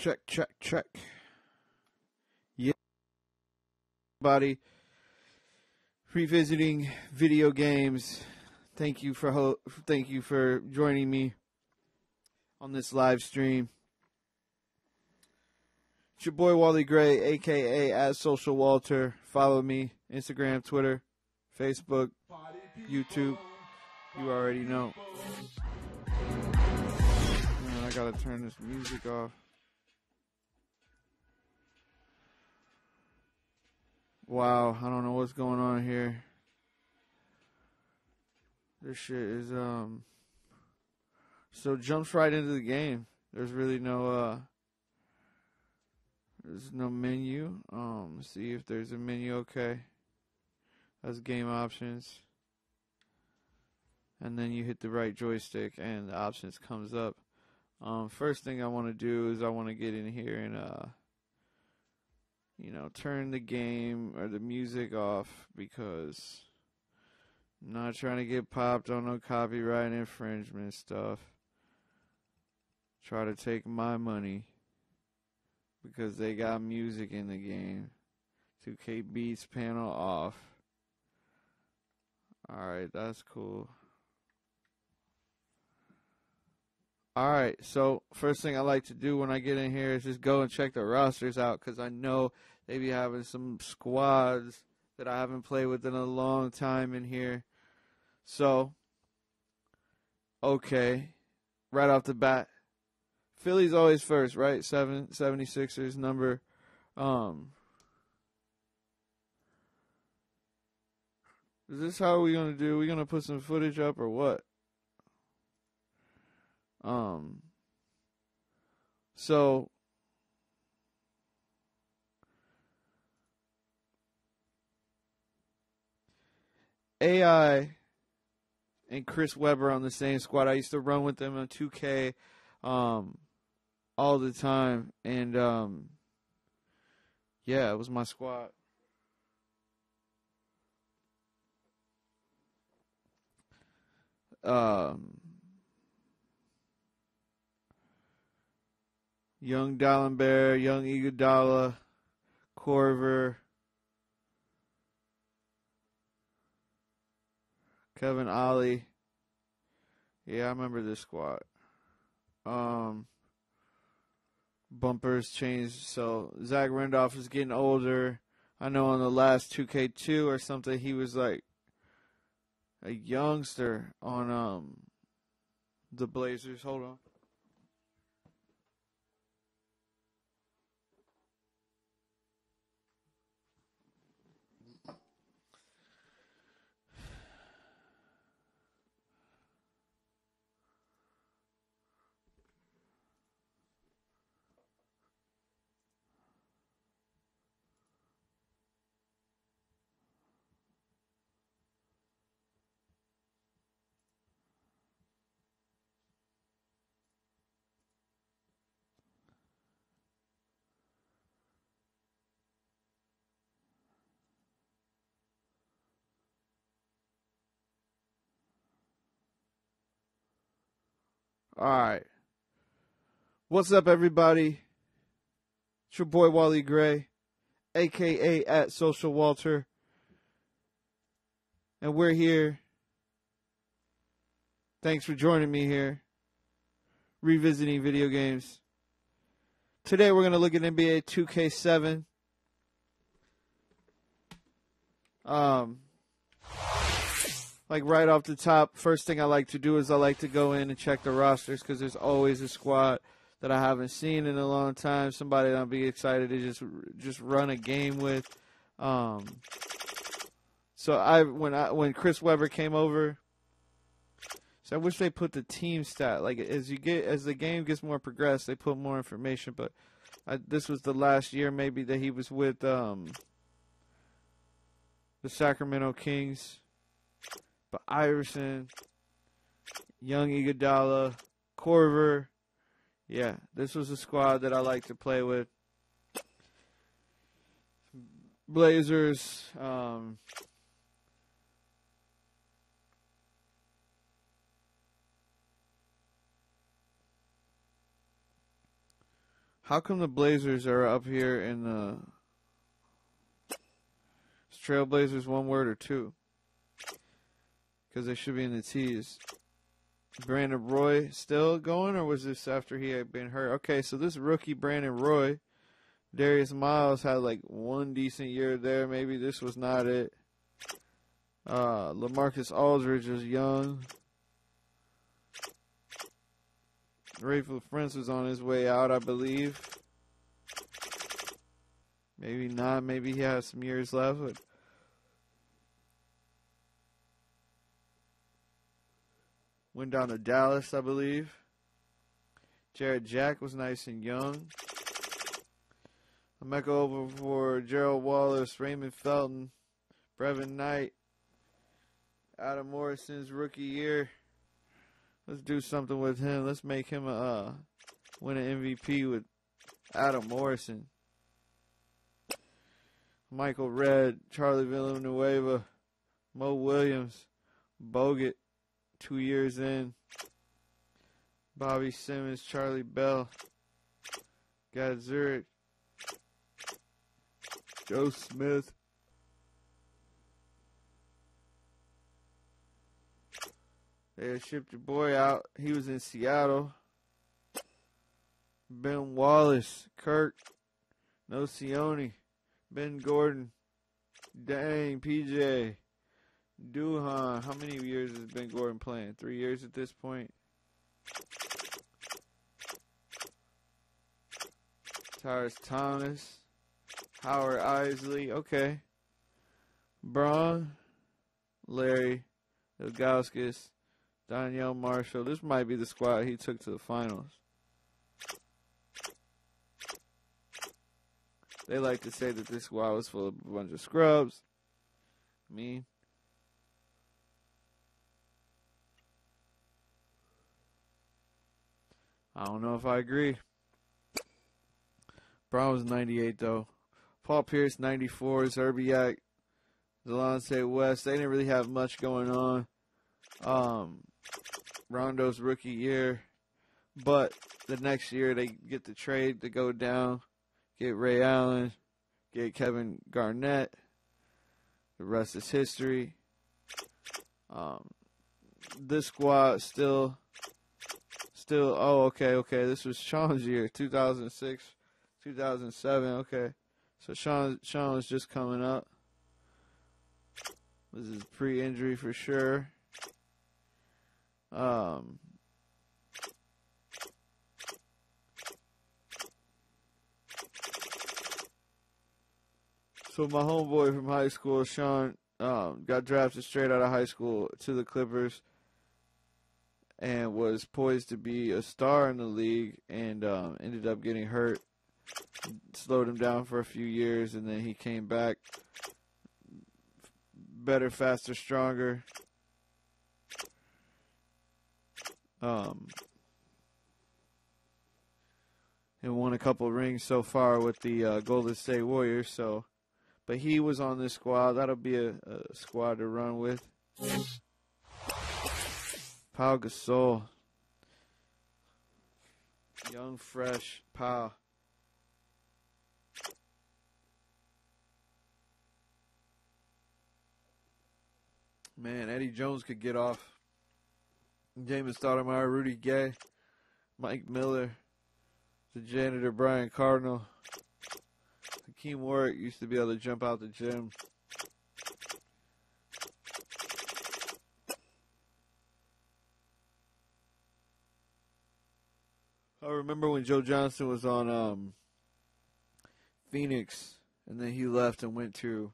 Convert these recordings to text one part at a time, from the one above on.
Check, check, check. Yeah, everybody. Revisiting video games. Thank you for joining me on this live stream. It's your boy Wally Gray, aka at Social Walter. Follow me, Instagram, Twitter, Facebook, YouTube. You already know. Man, I gotta turn this music off. Wow, I don't know what's going on here. This shit is so jumps right into the game. There's really no there's no menu. Let's see if there's a menu. Okay. That's game options. And then you hit the right joystick and the options comes up. First thing I want to do is I want to get in here and turn the game or the music off because I'm not trying to get popped on no copyright infringement stuff. Try to take my money because they got music in the game. 2K Beats panel off. Alright, that's cool. Alright, so first thing I like to do when I get in here is just go and check the rosters out because I know they be having some squads that I haven't played with in a long time in here. So, okay, right off the bat, Philly's always first, right? 76ers number. Is this how we gonna do? We gonna put some footage up or what? So AI and Chris Webber on the same squad. I used to run with them on 2K all the time. And yeah, it was my squad. Young Dallenberg, Young Iguodala, Corver, Kevin Ollie. Yeah, I remember this squad. Bumpers changed, so Zach Randolph is getting older. I know on the last 2K2 or something, he was like a youngster on the Blazers. Hold on. All right. What's up, everybody? It's your boy Wally Gray, a.k.a. at Social Walter. And we're here. Thanks for joining me here. Revisiting video games. Today we're going to look at NBA 2K7. Like right off the top, first thing I like to do is I like to go in and check the rosters because there's always a squad that I haven't seen in a long time. Somebody that I'll be excited to just run a game with. So when Chris Webber came over, so I wish they put the team stat like as the game gets more progressed, they put more information. But this was the last year maybe that he was with the Sacramento Kings. But Iverson, Young Iguodala, Corver, yeah, this was a squad that I like to play with. Blazers, How come the Blazers are up here in the Trailblazers, one word or two? Because they should be in the T's. Brandon Roy still going, or was this after he had been hurt? Okay, so this rookie Brandon Roy, Darius Miles had like one decent year there. Maybe this was not it. LaMarcus Aldridge was young. Rayful Prince was on his way out, I believe. Maybe not. Maybe he has some years left. But went down to Dallas, I believe. Jared Jack was nice and young. Emeka over for Gerald Wallace, Raymond Felton, Brevin Knight, Adam Morrison's rookie year. Let's do something with him. Let's make him win an MVP with Adam Morrison. Michael Redd, Charlie Villanueva, Mo Williams, Bogut, 2 years in. Bobby Simmons, Charlie Bell, Gad Zurich, Joe Smith. They shipped your boy out. He was in Seattle. Ben Wallace, Kirk, Nocioni, Ben Gordon, dang, PJ, Duhan. How many years has Ben Gordon playing? 3 years at this point. Tyrus Thomas, Howard Isley, okay. Braun, Larry Ilgauskas, Danielle Marshall. This might be the squad he took to the finals. They like to say that this squad was full of a bunch of scrubs. Me. I don't know if I agree. Brown was 98, though. Paul Pierce, 94. Zerbiak, Delonte West. They didn't really have much going on. Rondo's rookie year. But the next year, they get the trade to go down. Get Ray Allen. Get Kevin Garnett. The rest is history. This squad still. Oh, okay. This was Sean's year, 2006, 2007. Okay, so Sean was just coming up. This is pre-injury for sure. So my homeboy from high school, Sean, got drafted straight out of high school to the Clippers and was poised to be a star in the league and ended up getting hurt. Slowed him down for a few years, and then he came back better, faster, stronger. And won a couple rings so far with the Golden State Warriors. So, but he was on this squad. That'll be a squad to run with. Pau Gasol. Young, fresh Pau. Man, Eddie Jones could get off. James Stoudemire, Rudy Gay, Mike Miller, the janitor Brian Cardinal. Hakeem Warwick used to be able to jump out the gym. I remember when Joe Johnson was on Phoenix, and then he left and went to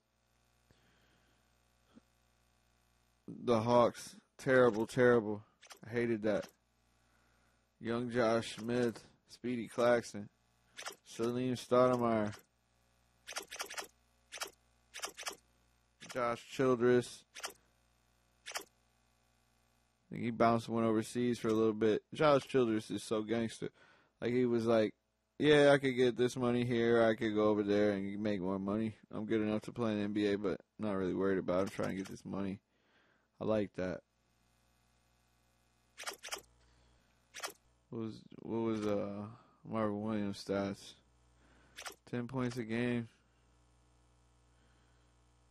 the Hawks. Terrible. I hated that. Young Josh Smith, Speedy Claxton, Salim Stoudemire, Josh Childress. I think he bounced and went overseas for a little bit. Josh Childress is so gangster. Like, he was like, yeah, I could get this money here. I could go over there and make more money. I'm good enough to play in the NBA, but I'm not really worried about it. I'm trying to get this money. I like that. What Marvin Williams stats. 10 points a game.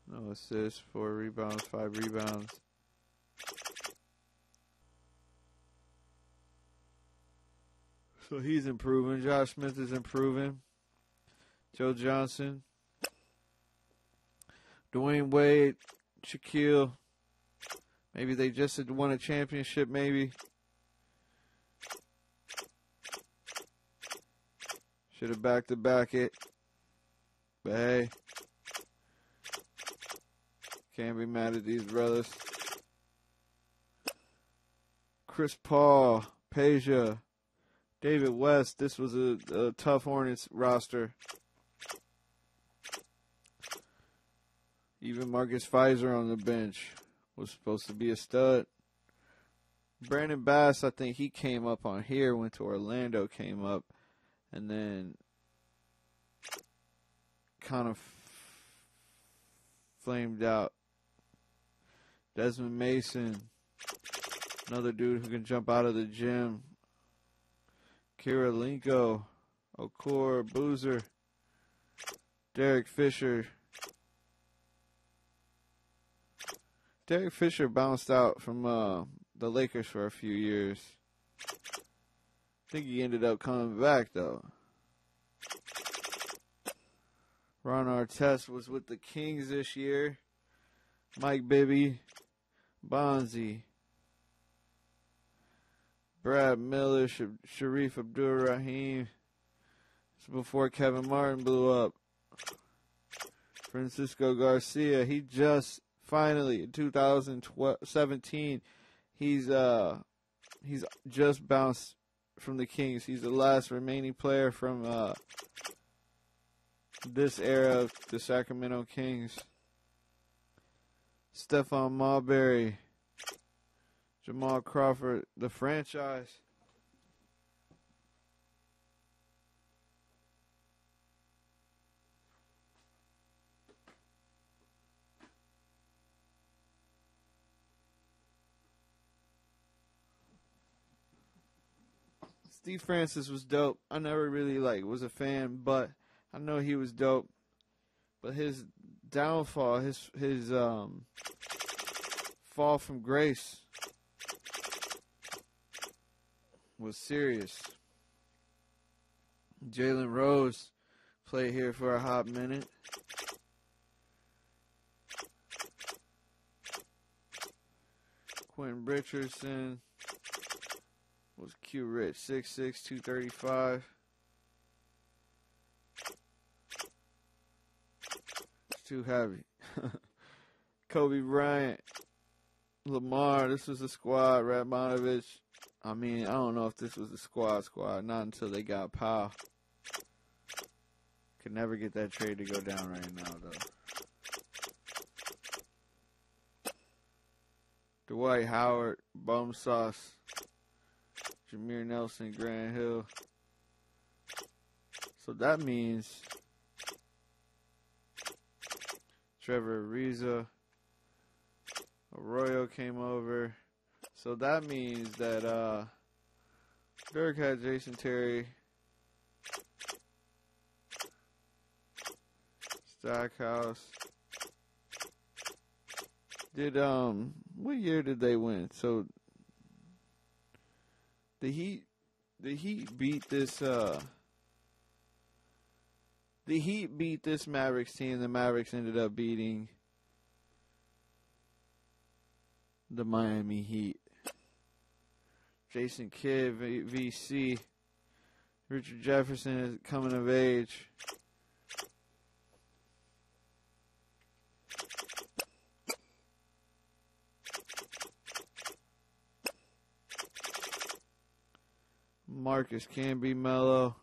No assists, 4 rebounds, 5 rebounds. So he's improving. Josh Smith is improving. Joe Johnson. Dwayne Wade. Shaquille. Maybe they just had won a championship, maybe. Should have back-to-back it. But hey. Can't be mad at these brothers. Chris Paul. Peja. David West. This was a tough Hornets roster. Even Marcus Fizer on the bench was supposed to be a stud. Brandon Bass, I think he came up on here, went to Orlando, came up, and then kind of flamed out. Desmond Mason, another dude who can jump out of the gym. Kirilenko, Okor, Boozer, Derek Fisher. Derek Fisher bounced out from the Lakers for a few years. I think he ended up coming back, though. Ron Artest was with the Kings this year. Mike Bibby, Bonzi, Brad Miller, Sharif Abdur-Rahim. It's before Kevin Martin blew up. Francisco Garcia, he just finally in 2017, he's just bounced from the Kings. He's the last remaining player from this era of the Sacramento Kings. Stephon Marbury, Jamal Crawford, the franchise. Steve Francis was dope. I never really was a fan, but I know he was dope. But his downfall, his fall from grace was serious. Jalen Rose played here for a hot minute. Quentin Richardson was Q Rich, 6'6", 235. It's too heavy. Kobe Bryant, Lamar, this was the squad. Radmanovich. I mean, I don't know if this was the squad. Not until they got Powell. Could never get that trade to go down right now, though. Dwight Howard, Bum Sauce. Jameer Nelson, Grant Hill. So that means Trevor Ariza, Arroyo came over. So that means that Dirk had Jason Terry, Stackhouse. What year did they win? So the Heat beat this Mavericks team. The Mavericks ended up beating the Miami Heat. Jason Kidd, VC. Richard Jefferson is coming of age. Marcus Camby Mello,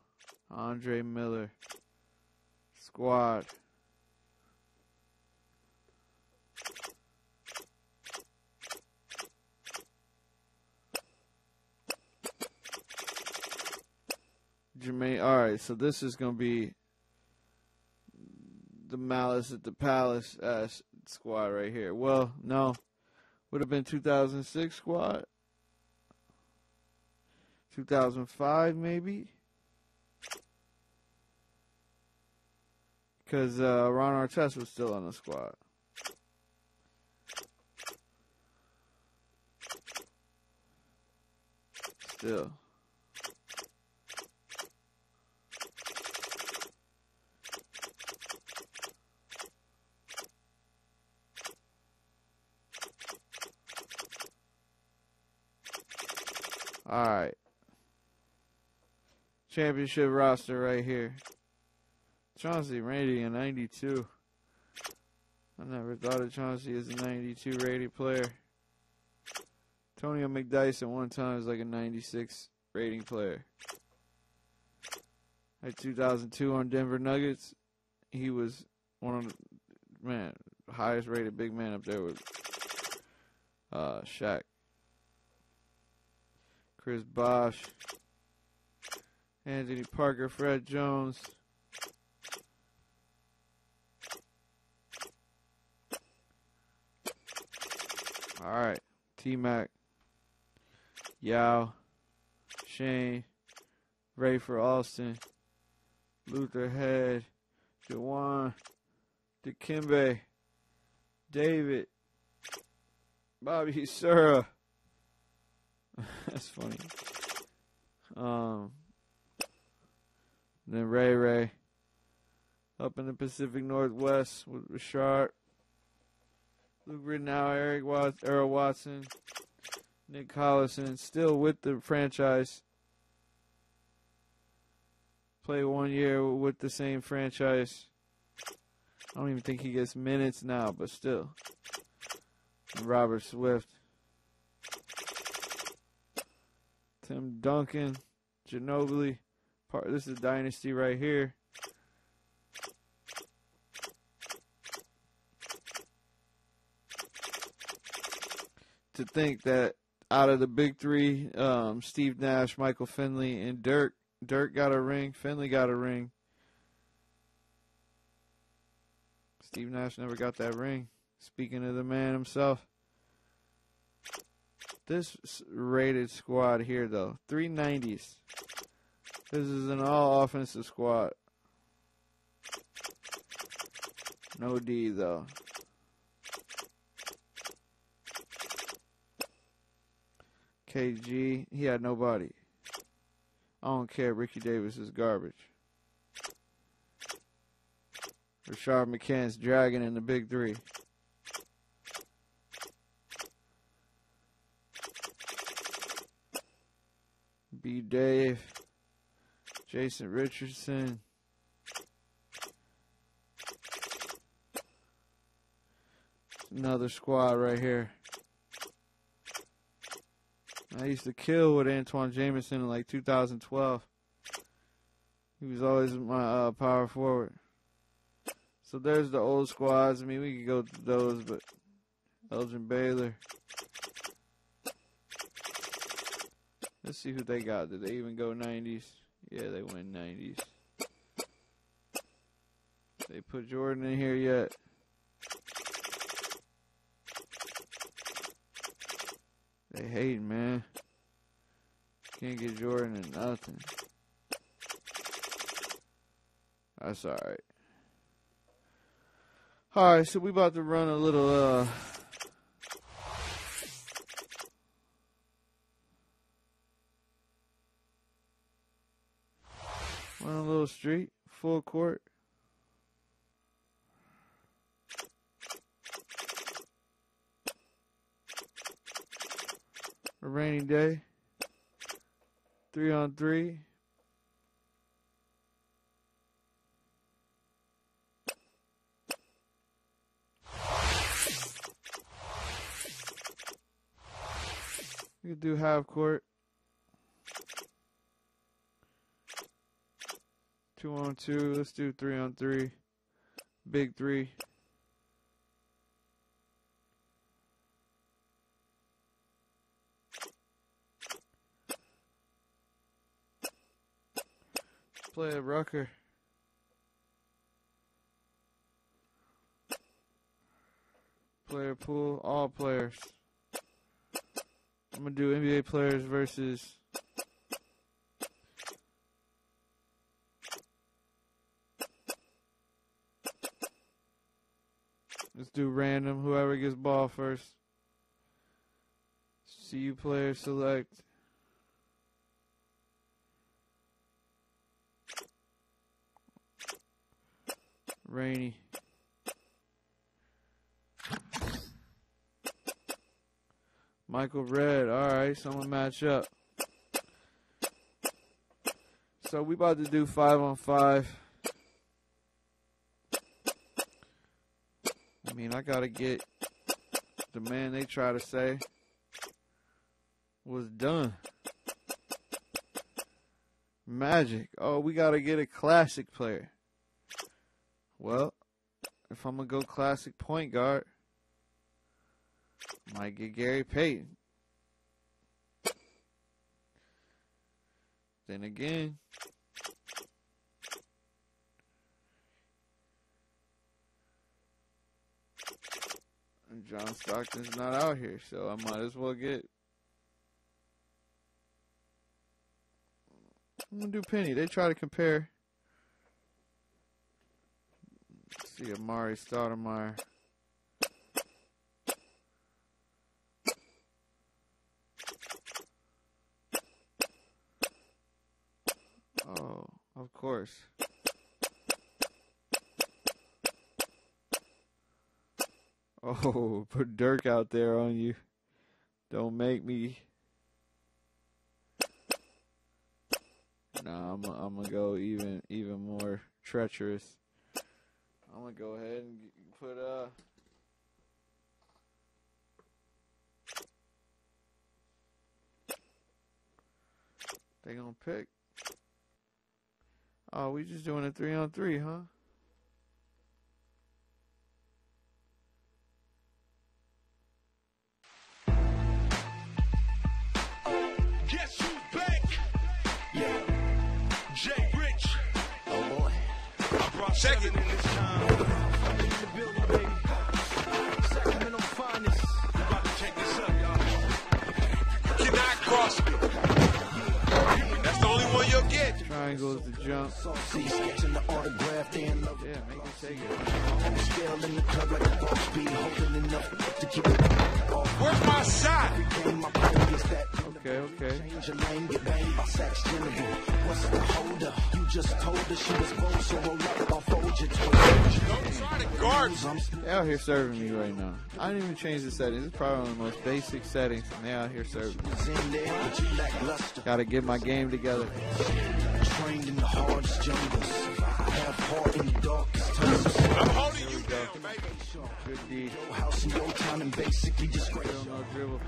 Andre Miller, squad. Jermaine, all right, so this is going to be the Malice at the Palace squad right here. Well, no, would have been 2006 squad. 2005 maybe. because Ron Artest was still on the squad. Still. All right. Championship roster right here. Chauncey rating a 92. I never thought of Chauncey as a 92 rated player. Antonio McDyson one time was like a 96 rating player. Like 2002 on Denver Nuggets, he was one of the highest rated big man up there with Shaq. Chris Bosh, Anthony Parker, Fred Jones. All right, T-Mac, Yao, Shane, Rayford Alston, Luther Head, Jawan, Dikembe, David, Bobby Sura. That's funny. Then Ray up in the Pacific Northwest with Rashard, Luke Rittenau, Earl Watson, Nick Collison, still with the franchise. Play 1 year with the same franchise. I don't even think he gets minutes now, but still. And Robert Swift. Tim Duncan, Ginobili. This is Dynasty right here. To think that out of the big three, Steve Nash, Michael Finley, and Dirk got a ring. Finley got a ring. Steve Nash never got that ring. Speaking of the man himself. This rated squad here, though, 390s. This is an all-offensive squad. No D, though. KG, he had nobody. I don't care. Ricky Davis is garbage. Rashard McCants dragging in the big three. B. Dave, Jason Richardson, another squad right here. I used to kill with Antoine Jameson in like 2012. He was always my power forward. So there's the old squads. I mean, we could go through those, but Elgin Baylor. Let's see who they got. Did they even go 90s? Yeah, they went 90s. They put Jordan in here yet? They hating, man. Can't get Jordan in nothing. That's alright. Alright, so we about to run a little, run a little street, full court. A rainy day. 3-on-3. We could do half court. 2-on-2. Let's do 3-on-3. Big three. Play a Rucker. Player pool, all players. I'm going to do NBA players versus Let's do random. Whoever gets ball first. CU player select. Rainy. Michael Red. Alright, someone match up. So we about to do 5-on-5. I mean, I gotta get the man they try to say was done. Magic. Oh, we gotta get a classic player. Well, if I'm gonna go classic point guard, might get Gary Payton. Then again, John Stockton's not out here, so I might as well get. I'm gonna do Penny. They try to compare. Let's see, Amari Stoudemire. Oh, of course. Oh, put Dirk out there on you. Don't make me. Nah, I'm gonna go even more treacherous. I'm gonna go ahead and put they gonna pick. Oh, we just doing a 3-on-3, huh? Guess who's back? Yeah. Jay Rich. Oh boy. I brought check it in this time. I'm in the building, baby. Sacramento finest. I'm about to check this up, y'all. Cannot cross me. That's the only one you'll get. Triangle is the jump. Sketching the autograph, they in love. Yeah, make me take it. On the scale in the club like a boss speed, holding enough to keep it off. Where's my shot? Okay. Change your name, get banged by Sax General. What's the holder? You just told her she was bold, so roll up, I'll fold your twin. Don't try to guard. They out here serving me right now. I didn't even change the settings. It's probably one of the most basic settings, and they out here serving me. Gotta get my game together. Trained in the hardest jungles. I have heart in the darkest tunnels. I'm holding you down, baby. Good D. Your house in your town and basically disgrace. No dribble.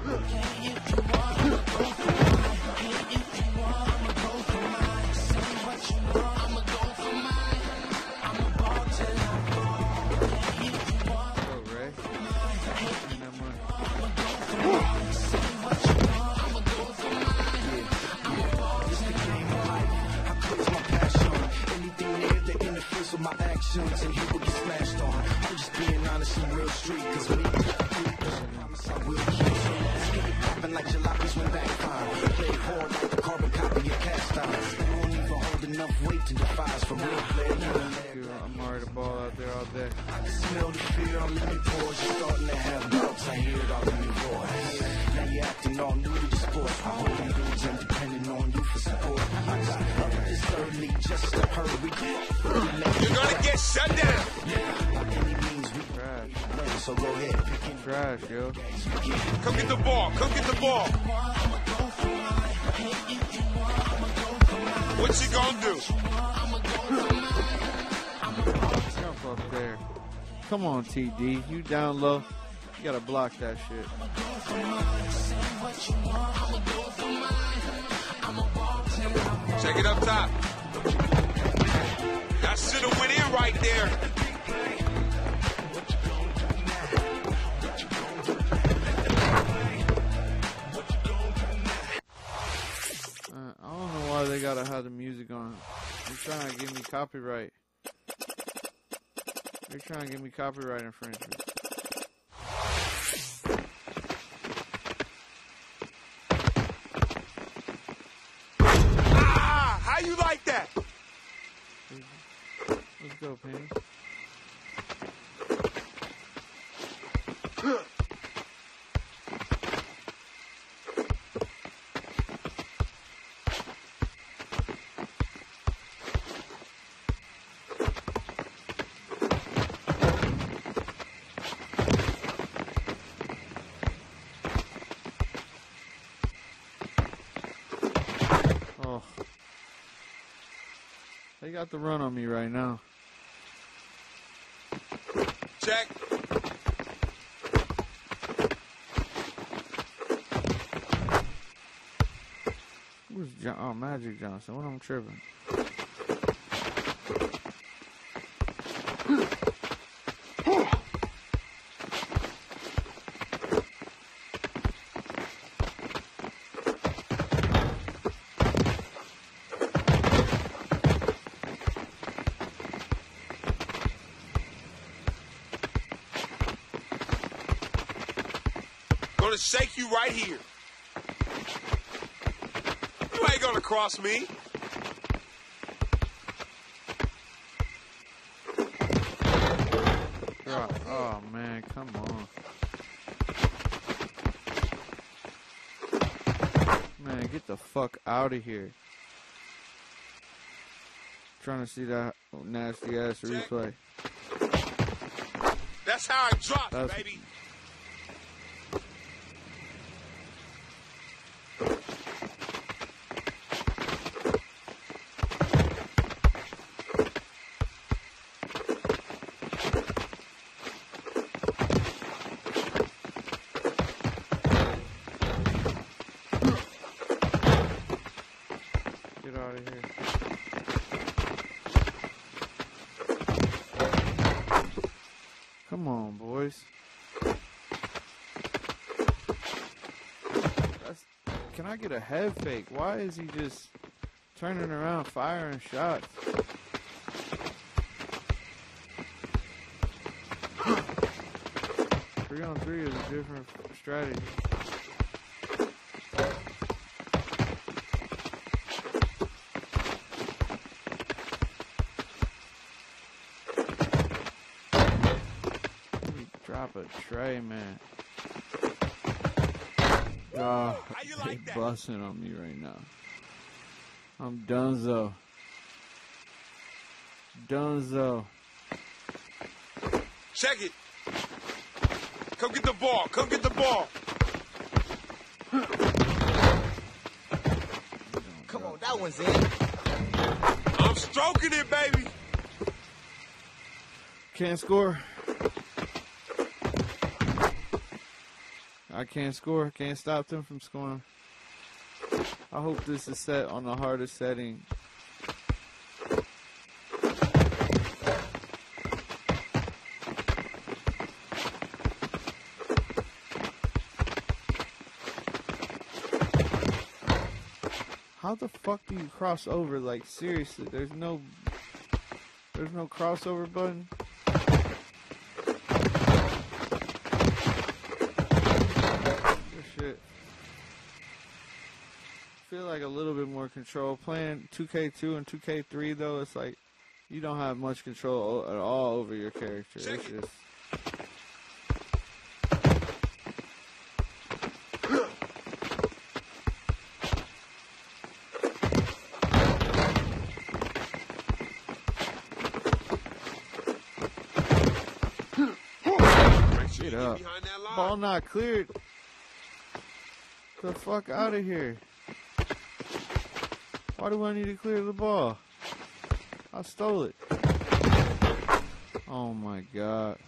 My actions and he will get smashed on. I'm just being honest and real street, cause when he promise I will keep it popping like jalopies when backfire. Play hard like the carbon copy of cast irons. They won't even hold enough weight to defy us for real player. I'm already the ball out there all day. I can smell the fear, I'm letting pores. You're starting to have doubts, I hear it all in your voice. Now you're acting all new to the sport. I hope them dudes ain't depending on you for support. I got up this early just to hurry. You're gonna get shut down. Trash. So go ahead. Trash, yo. Come get the ball. Come get the ball. What you gonna do? Jump up there. Come on, TD. You down low. You gotta block that shit. Check it up top. I should have went in right there. I don't know why they gotta have the music on. They're trying to give me copyright. They're trying to give me copyright infringement. Ah! How you like that? Let's go, Penny. got the run on me right now. Check. Who's Magic Johnson? What am I tripping? Gonna shake you right here. You ain't gonna cross me. Oh man, come on. Man, get the fuck out of here. Trying to see that nasty ass replay. That's how it drops, baby. Get out of here. Come on, boys. Can I get a head fake? Why is he just turning around, firing shots? Three on three is a different strategy. Drop a tray, man. Oh, they busting on me right now. I'm donezo. Donezo. Check it. Come get the ball. Come get the ball. Come on, that one's in. I'm stroking it, baby. Can't score. I can't score. Can't stop them from scoring. I hope this is set on the hardest setting. How the fuck do you cross over? Like, seriously, there's no crossover button. Shit. Feel like a little bit more control. Playing 2K2 and 2K3 though, it's like you don't have much control at all over your character. It's just get up. Ball not cleared. The fuck out of here. Why do I need to clear the ball? I stole it. Oh my god.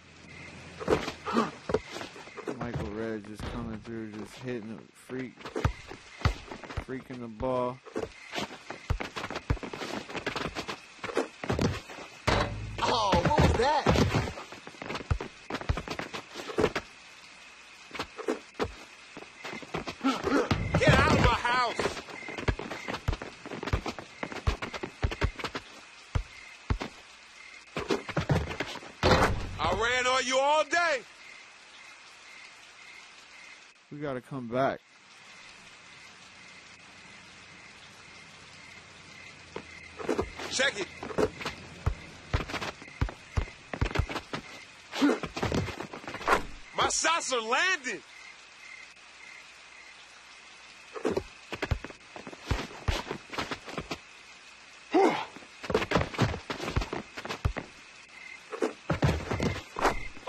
Michael Redd just coming through, just hitting the freaking the ball. Oh, what was that? Get out of my house. I ran on you all day. We gotta come back. Check it. My shots are landing.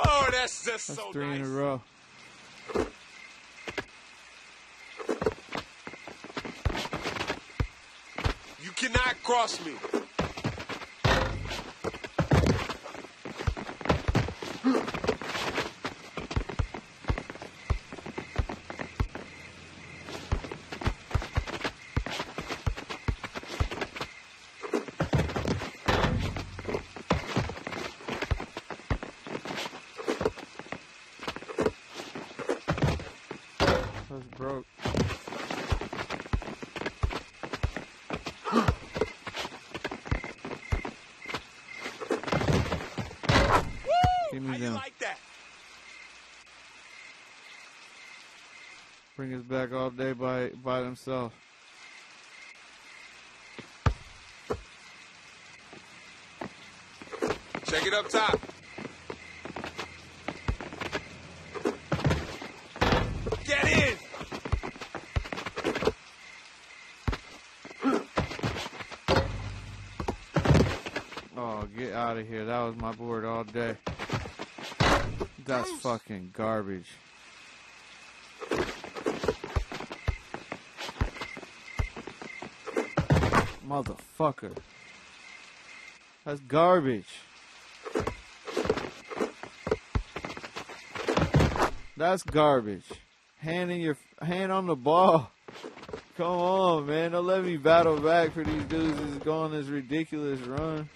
Oh, that's just That's so three nice. in a row. You cannot cross me. That's broke. Give me How you them. like that? Bring us back all day by themselves. Check it up top. Get in. Oh, get out of here. That was my board all day. That's fucking garbage. Motherfucker. That's garbage. That's garbage. Hand on the ball. Come on, man. Don't let me battle back for these dudes that's going this ridiculous run.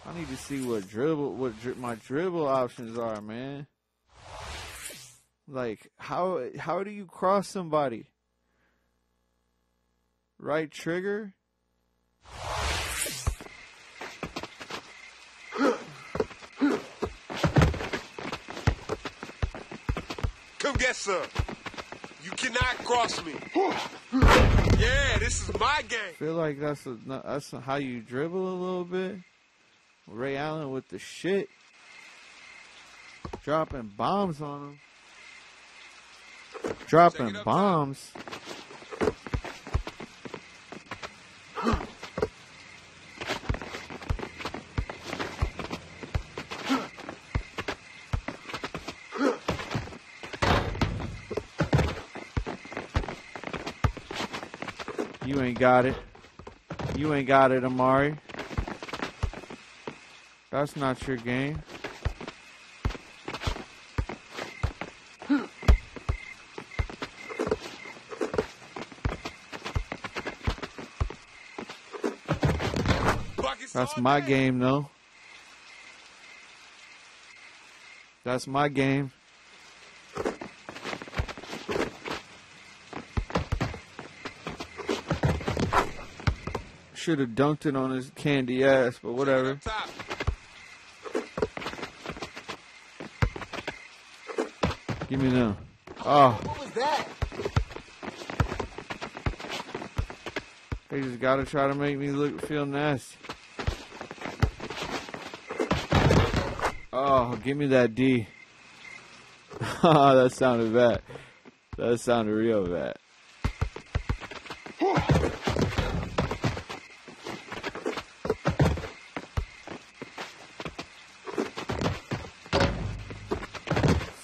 I need to see what my dribble options are, man. Like, how do you cross somebody? Right trigger? Come get some. You cannot cross me. Yeah, this is my game. I feel like that's how you dribble a little bit. Ray Allen with the shit. Dropping bombs on him. Dropping up, bombs. You ain't got it. You ain't got it, Amari. That's not your game. That's my game, though. That's my game. Should have dunked it on his candy ass, but whatever. Give me them. Oh, What was that? they just gotta try to make me feel nasty. Oh, give me that D. That sounded bad. That sounded real bad.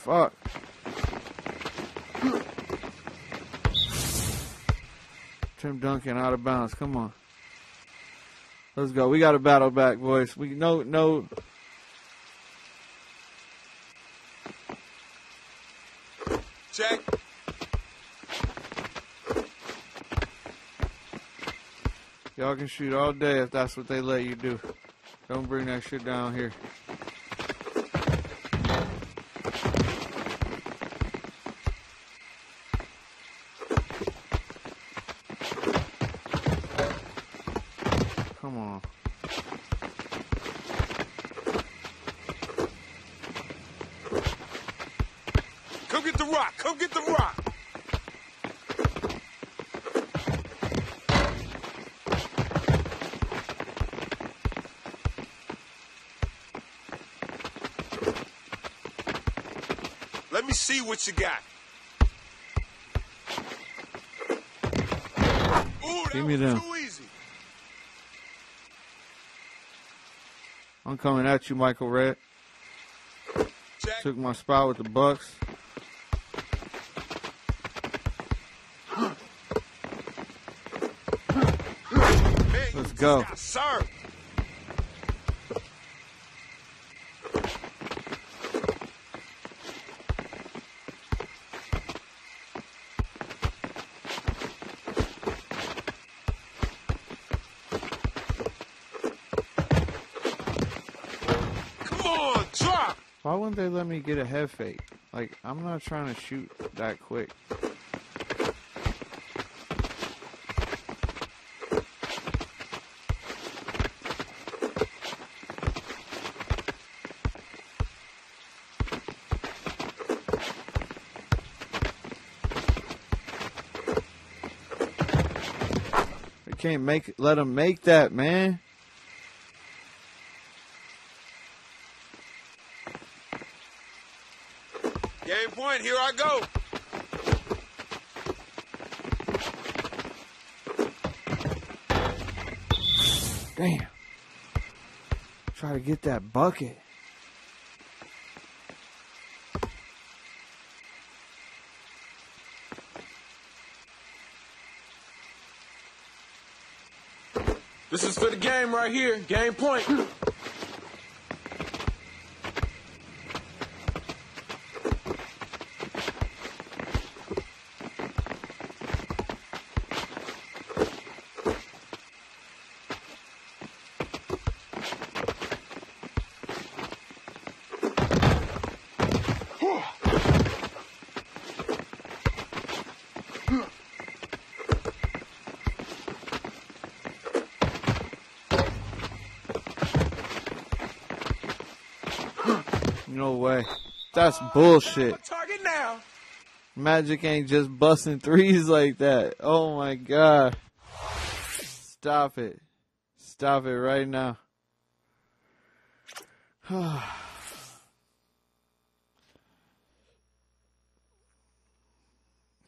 Fuck. Tim Duncan out of bounds. Come on. Let's go. We got to battle back, boys. We no. Check. Y'all can shoot all day if that's what they let you do. Don't bring that shit down here. Come on. Come get the rock. Come get the rock. Let me see what you got. Ooh, that Give me was them. too easy. I'm coming at you, Michael Redd. Check. Took my spot with the Bucks. Man, Let's you go. Yes, sir. Come on, drop. Why wouldn't they let me get a head fake? Like, I'm not trying to shoot that quick. I can't let them make that, man. Game point, here I go. Damn. Try to get that bucket. This is for the game right here. Game point. No way. That's bullshit. Target now. Magic ain't just busting threes like that. Oh my god. Stop it. Stop it right now.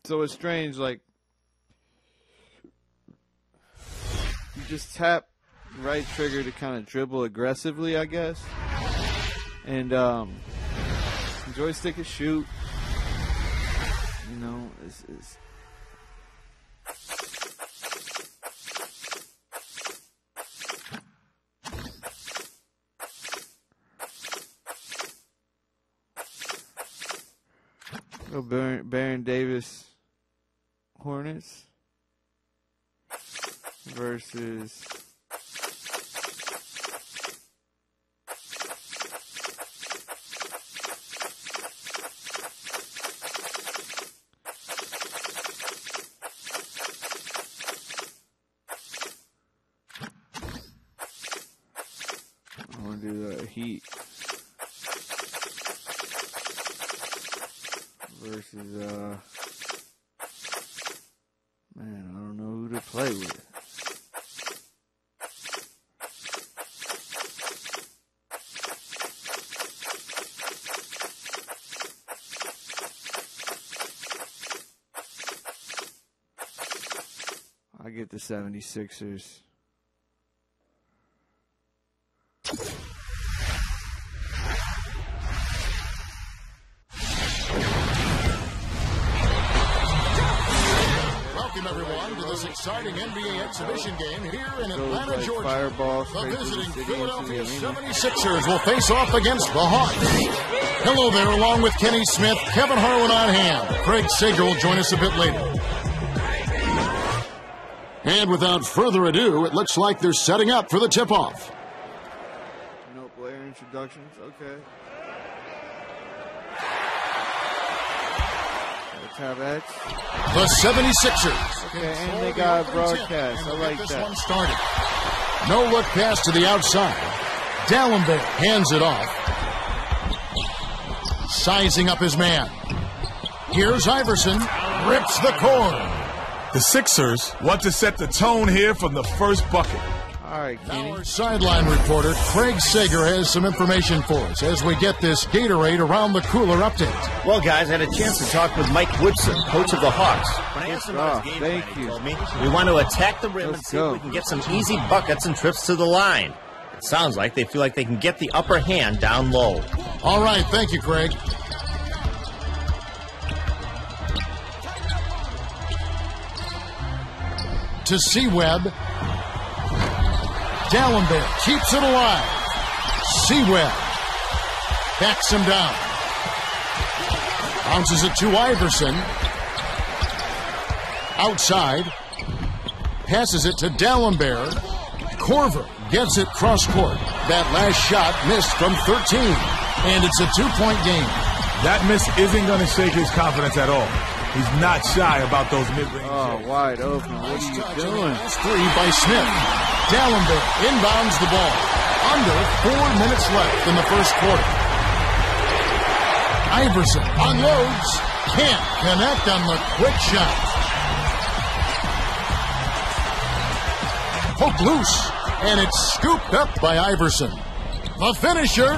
So it's strange, like, you just tap right trigger to kind of dribble aggressively, I guess. And joystick is shoot. You know, it's go Baron Davis Hornets versus I'm gonna do the Heat versus man, I don't know who to play with. I get the 76ers. Welcome, everyone, to this exciting NBA exhibition game here in Atlanta, like Georgia. fireball The straight through the visiting city Philadelphia into the arena. 76ers will face off against the Hawks. Hello there, along with Kenny Smith, Kevin Harlan on hand. Craig Sager will join us a bit later. And without further ado, it looks like they're setting up for the tip-off. No player introductions, okay. Let's have X. The 76ers. Okay, and they got a broadcast. I like this that. one started. No look pass to the outside. Dallenberg hands it off. Sizing up his man. Here's Iverson. Rips the cord. The Sixers want to set the tone here from the first bucket. All right, Kenny. Our sideline reporter, Craig Sager, has some information for us as we get this Gatorade Around the Cooler update. Well, guys, I had a chance to talk with Mike Woodson, coach of the Hawks. When I asked him about his game Thank plan, he you. told me we want to attack the rim Let's and see go. if we can get some easy buckets and trips to the line. It sounds like they feel like they can get the upper hand down low. All right, thank you, Craig. To C-Webb. Dallenberg keeps it alive. Sewell backs him down. Bounces it to Iverson. Outside. Passes it to Dallenberg. Korver gets it cross court. That last shot missed from 13. And it's a 2-point game. That miss isn't going to shake his confidence at all. He's not shy about those mid-range. Oh, wide open. What are you doing? Three by Smith. Dallenberg inbounds the ball. Under 4 minutes left in the first quarter. Iverson unloads. Can't connect on the quick shot. Poke loose. And it's scooped up by Iverson. The finisher.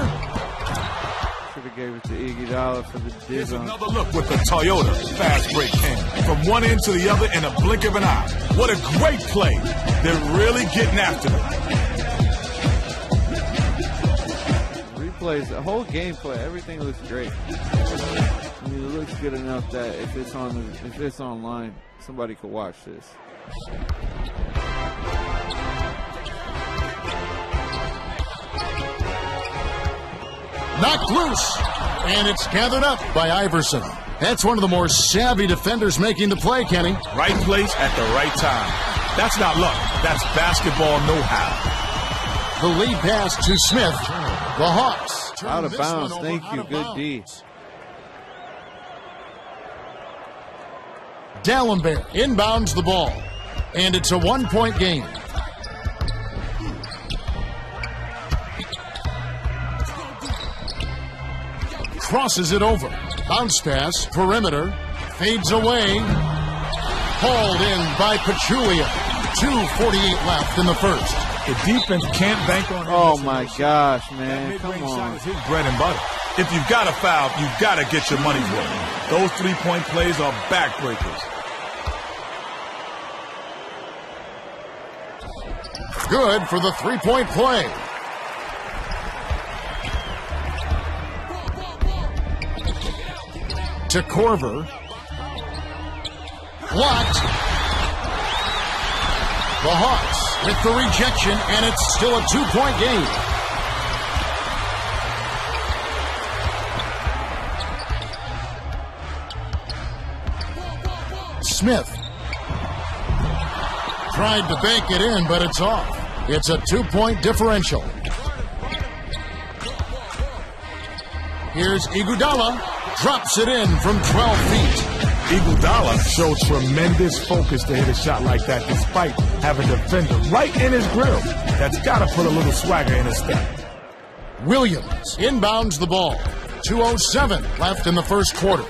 Should have gave it to Iguodala for the Here's dig on. another look with the Toyota fast break king. From one end to the other in a blink of an eye. What a great play. They're really getting after it. Replays, the whole gameplay, everything looks great. I mean, it looks good enough that if it's online, somebody could watch this. Knocked loose, and it's gathered up by Iverson. That's one of the more savvy defenders making the play, Kenny. Right place at the right time. That's not luck. That's basketball know-how. The lead pass to Smith. The Hawks turn Out of this bounds. one over Thank out you. of Good D. bounds. Dallenberg inbounds the ball, and it's a 1-point game. Crosses it over. Bounce pass, perimeter, fades away. Hauled in by Pachulia. 2:48 left in the first. The defense can't bank on him. Oh my gosh, That man. mid-range Come shot on. is his bread and butter. If you've got a foul, you've got to get your money's worth. Those three-point plays are backbreakers. Good for the 3-point play. To Korver. Blocked. The Hawks with the rejection, and it's still a 2-point game. Smith tried to bank it in, but it's off. It's a 2-point differential. Here's Iguodala. Drops it in from 12 feet. Iguodala showed tremendous focus to hit a shot like that despite having a defender right in his grill. That's got to put a little swagger in his step. Williams inbounds the ball. 2:07 left in the first quarter.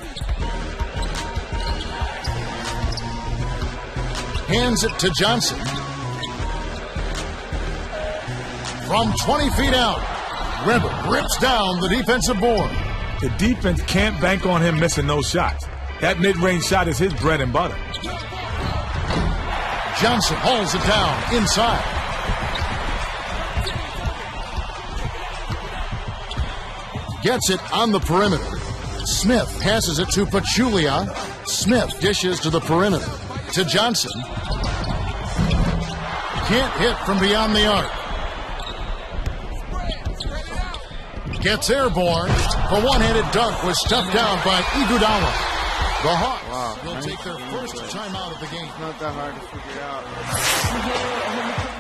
Hands it to Johnson. From 20 feet out, Weber rips down the defensive board. The defense can't bank on him missing those shots. That mid-range shot is his bread and butter. Johnson hauls it down inside. Gets it on the perimeter. Smith passes it to Pachulia. Smith dishes to the perimeter. To Johnson. Can't hit from beyond the arc. Gets airborne. The one-handed dunk was stuffed down by Iguodala. The Hawks will take their first timeout of the game. It's not that hard to figure out.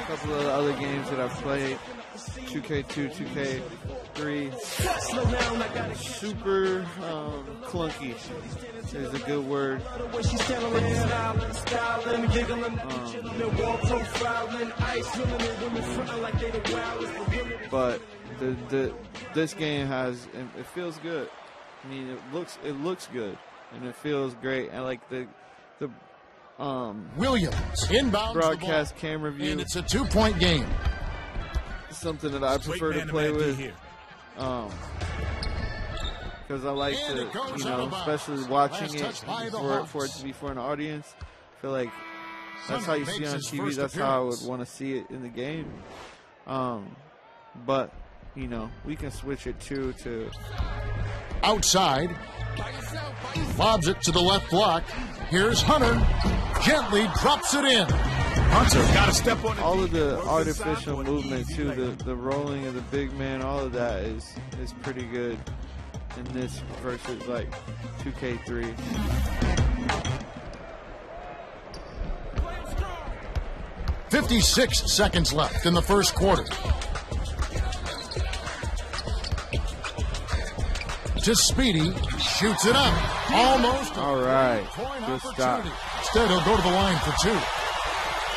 A couple of the other games that I've played, 2K2, 2K3, super clunky is a good word. But this game it feels good. I mean, it looks good and it feels great. And like the Williams inbounds broadcast the ball, camera view, and it's a 2-point game. something that I prefer to play with. Because I like And to, it goes you out know, of bounds. especially watching Last it touch by the for it Hawks. to be for an audience. I feel like that's how you see Makes on his TV. first That's how I appearance. would want to see it in the game. But you know, we can switch it to Outside. Lobs it to the left block. Here's Hunter. Gently drops it in. Hunter got to step on it. All of the Work artificial inside for it. movement Easy too, lane. the rolling of the big man, all of that is pretty good in this versus like 2K3. 56 seconds left in the first quarter. To Speedy, shoots it up. Almost. All right, Point good stop. opportunity. Instead, he'll go to the line for two.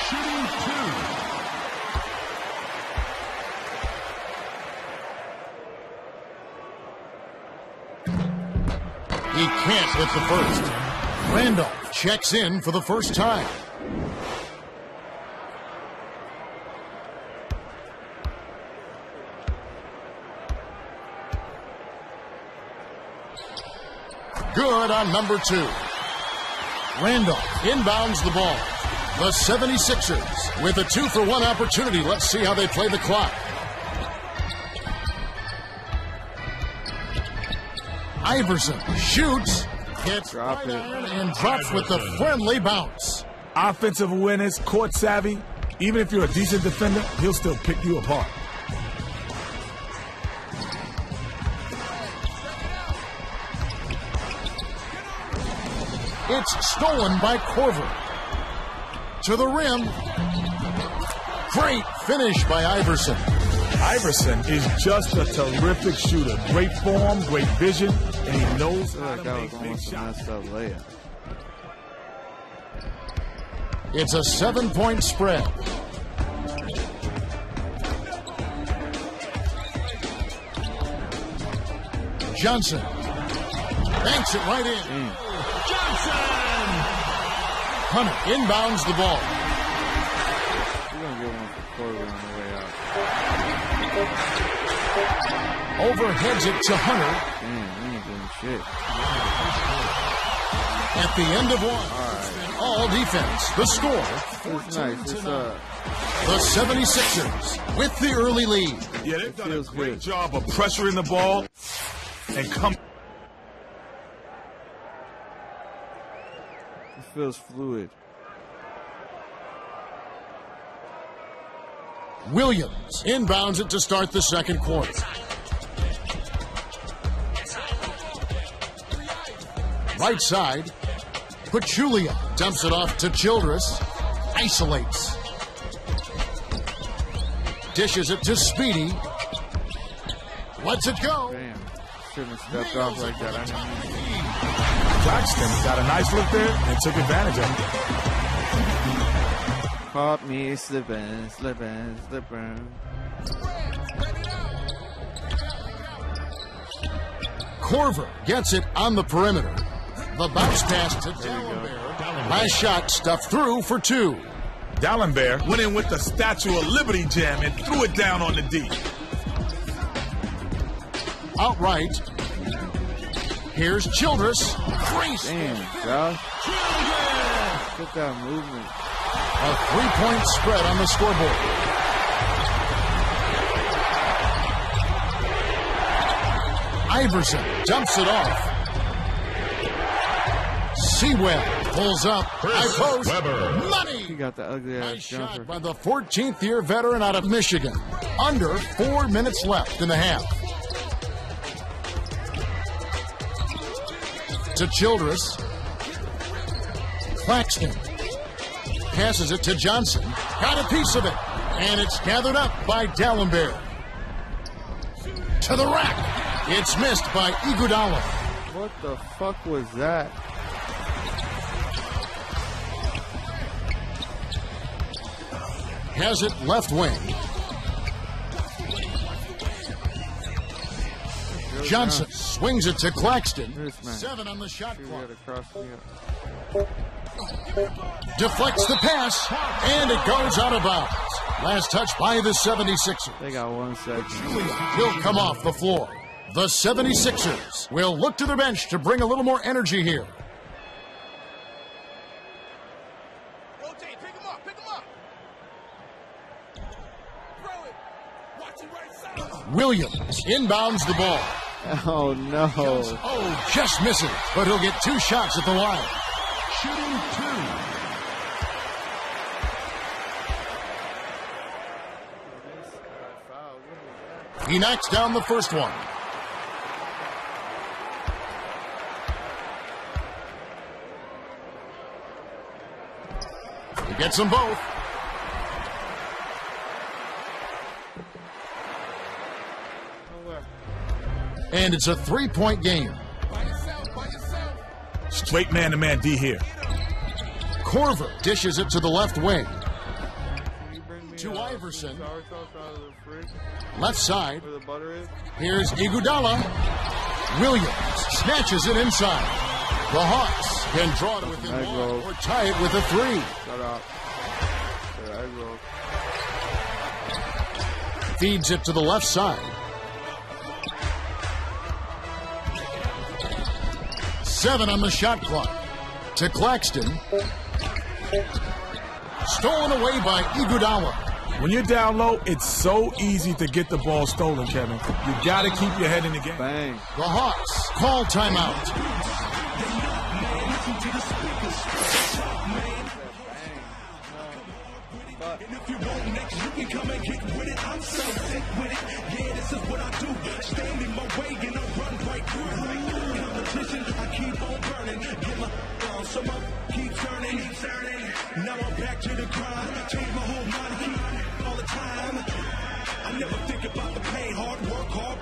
Shooting two. He can't hit the first. Randolph checks in for the first time. Good on number two. Randolph inbounds the ball. The 76ers with a 2-for-1 opportunity. Let's see how they play the clock. Iverson shoots, hits Drop it. and drops with the friendly bounce. Offensive awareness, court savvy. Even if you're a decent defender, he'll still pick you apart. It's stolen by Corver. To the rim. Great finish by Iverson. Iverson is just a terrific shooter. Great form, great vision, and he knows I feel how like to that make was big almost a shots. messed up layup. It's a 7-point spread. Johnson banks it right in. Johnson! Hunter inbounds the ball. We're gonna get one for Corver on the way out. Overheads it to Hunter Damn, we ain't doing shit. at the end of one. All defense. The score. It's nice. It's The 76ers with the early lead. Yeah, they've done a feels great good. job of pressuring the ball and come. it feels fluid. Williams inbounds it to start the second quarter. Right side. Pachulia dumps it off to Childress. Isolates. Dishes it to Speedy. Lets it go. Damn, shouldn't have stepped off like that. I didn't mean Claxton got a nice look there and took advantage of it. Caught me slipping, slipping, slipping. Corver gets it on the perimeter. The bounce pass to Dallenberg. Last shot stuffed through for two. Dallenberg went in with the Statue of Liberty jam and threw it down on the D. Outright. Here's Childress. Grace. Damn, Josh. Get that movement. A 3-point spread on the scoreboard. Iverson dumps it off. Sewell pulls up. High post. He Money. got the ugly ass Nice shot jumper. by the 14th year veteran out of Michigan. Under 4 minutes left in the half. To Childress. Claxton passes it to Johnson. Got a piece of it. And it's gathered up by Dallenberg. To the rack. It's missed by Iguodala. What the fuck was that? Has it left wing. Johnson swings it to Claxton. Mismatch. 7 on the shot You clock. gotta cross me up. Deflects the pass, and it goes out of bounds. Last touch by the 76ers. They got 1 second. He'll come off the floor. The 76ers will look to their bench to bring a little more energy here. Rotate, pick him up, pick him up. Throw it. Watch it right side. Williams inbounds the ball. Oh no. Oh, just misses, but he'll get 2 shots at the line. Shooting two. He knocks down the first one. He gets them both. And it's a 3-point game. Straight man-to-man D here. Corver dishes it to the left wing. To Iverson. Left side. Where the butter is? Here's Iguodala. Williams snatches it inside. The Hawks can draw it within Egg one roll. or tie it with a 3. Shut up. Egg roll. Feeds it to the left side. 7 on the shot clock. To Claxton. Stolen away by Iguodala. When you're down low, it's so easy to get the ball stolen, Kevin. You got to keep your head in the game. Bang. The Hawks call timeout. Now I'm back to the grind. Change my whole mind, keep all the time. I never think about the pain, hard work, hard.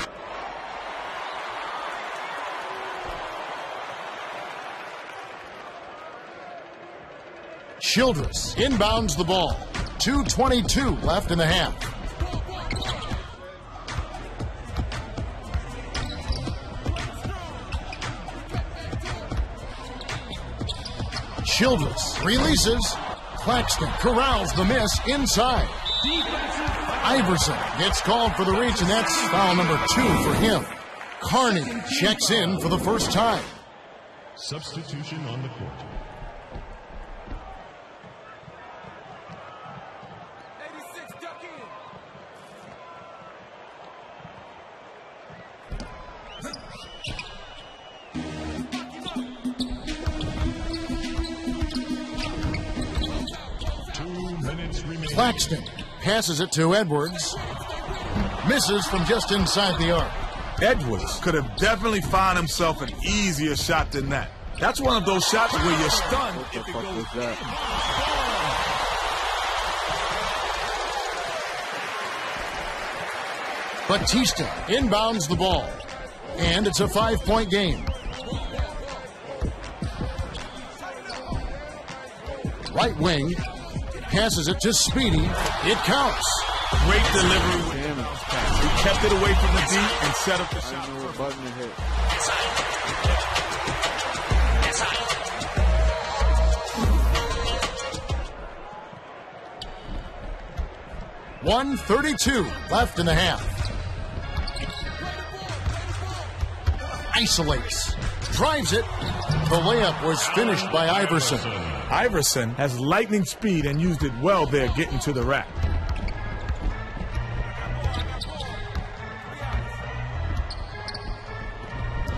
Childress inbounds the ball. 2:22 left in the half. Childress releases. Claxton corrals the miss inside. Iverson gets called for the reach, and that's foul number 2 for him. Carney checks in for the first time. Substitution on the court. Claxton passes it to Edwards. Misses from just inside the arc. Edwards could have definitely found himself an easier shot than that. That's one of those shots where you're stunned What the if it fuck goes was that? Batista inbounds the ball. And it's a 5-point game. Right wing. Passes it to Speedy. It counts. Great delivery. Damn it. He kept it away from the D and set up the I shot. didn't know what button to hit. .132 left in the half. Isolates. Drives it. The layup was finished by Iverson. Iverson has lightning speed and used it well there getting to the rack.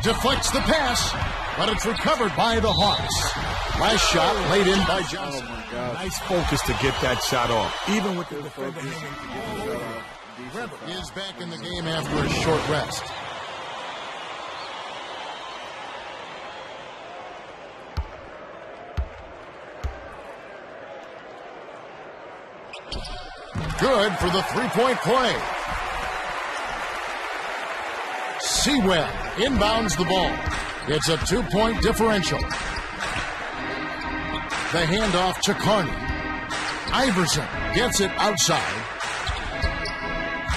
Deflects the pass, but it's recovered by the Hawks. Last shot laid in by Oh Johnson. my God. Nice focus to get that shot off, even with the defender Focus. hanging. Shut up. Decent. Is back in the game after a short rest. Good for the three-point play. Sewell inbounds the ball. It's a 2-point differential. The handoff to Carney. Iverson gets it outside.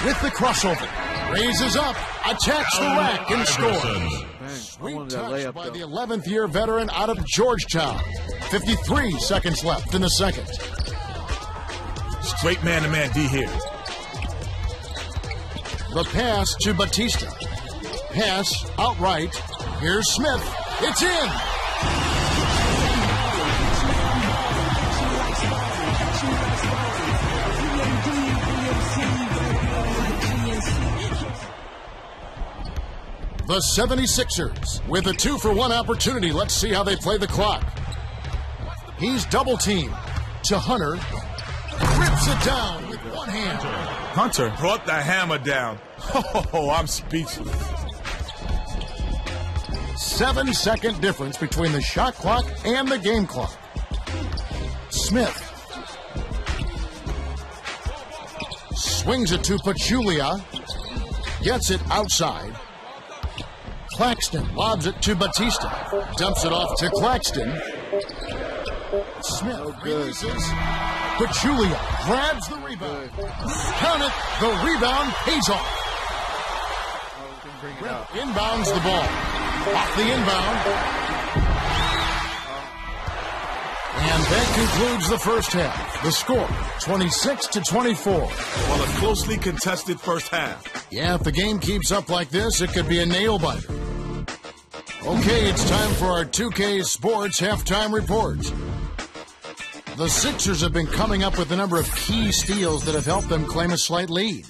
With the crossover. Raises up. Attacks the rack and scores. Bang. I Sweet wanted that touch layup, by though. the 11th year veteran out of Georgetown. 53 seconds left in the second. Straight man-to-man D here. The pass to Batista. Pass outright. Here's Smith. It's in. The 76ers with a 2-for-1 opportunity. Let's see how they play the clock. He's double teamed to Hunter. Rips it down with one hand. Hunter brought the hammer down. Oh, I'm speechless. 7-second difference between the shot clock and the game clock. Smith swings it to Pachulia. Gets it outside. Claxton lobs it to Batista. Dumps it off to Claxton. Smith releases. Pachulia grabs the rebound. Count it. The rebound pays off. Inbounds the ball. Off the inbound. And that concludes the first half. The score, 26-24. Well, a closely contested first half. Yeah, if the game keeps up like this, it could be a nail-biter. Okay, it's time for our 2K Sports halftime report. The Sixers have been coming up with a number of key steals that have helped them claim a slight lead.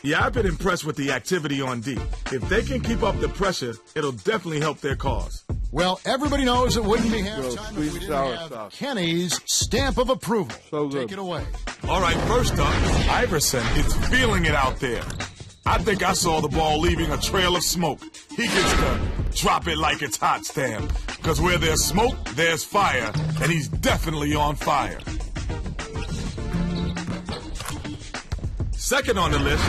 Yeah, I've been impressed with the activity on D. If they can keep up the pressure, it'll definitely help their cause. Well, everybody knows it wouldn't be halftime if we didn't have Kenny's stamp of approval. So good. Take it away. All right, first up, Iverson is feeling it out there. I think I saw the ball leaving a trail of smoke. He gets the drop it like it's hot stamp. Because where there's smoke, there's fire. And he's definitely on fire. Second on the list,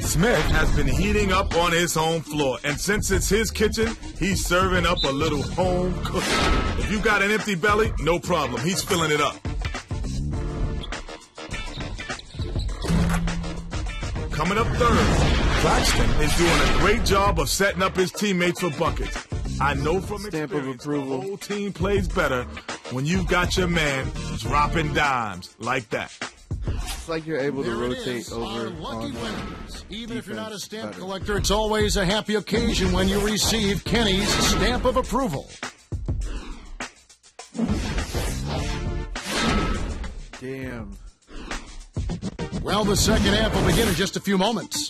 Smith has been heating up on his home floor. And since it's his kitchen, he's serving up a little home cooking. If you got an empty belly, no problem. He's filling it up. Coming up third, Claxton is doing a great job of setting up his teammates for buckets. I know from Stamp of experience, the approval. whole team plays better when you've got your man dropping dimes like that. It's like you're able to There it rotate is, our over lucky on winners. Even if you're not a defense stamp better. collector, it's always a happy occasion when you receive Kenny's stamp of approval. Damn. Well, the second half will begin in just a few moments.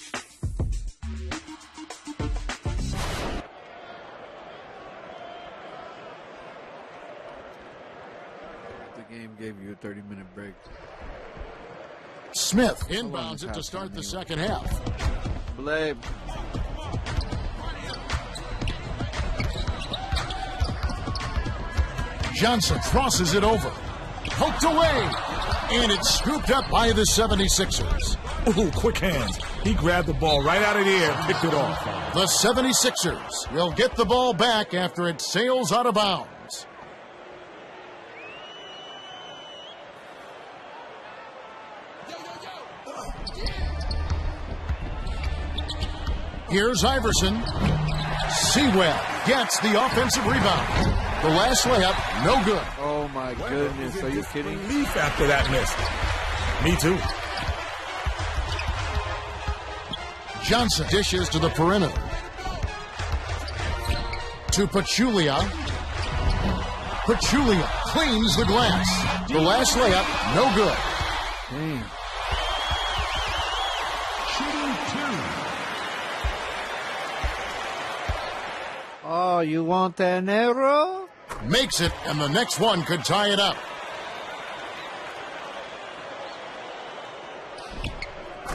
The game gave you a 30-minute break. Smith inbounds it to start the second half. Blame. Johnson crosses it over. Poked away. And it's scooped up by the 76ers. Ooh, quick hands. He grabbed the ball right out of the air and picked it off. The 76ers will get the ball back after it sails out of bounds. Here's Iverson. Sewell gets the offensive rebound. The last layup, no good. Oh my goodness, are you kidding? Relief after that miss. Me too. Johnson dishes to the perimeter. To Pachulia. Pachulia cleans the glass. The last layup, no good. Damn. Oh, you want an arrow? Makes it, and the next one could tie it up.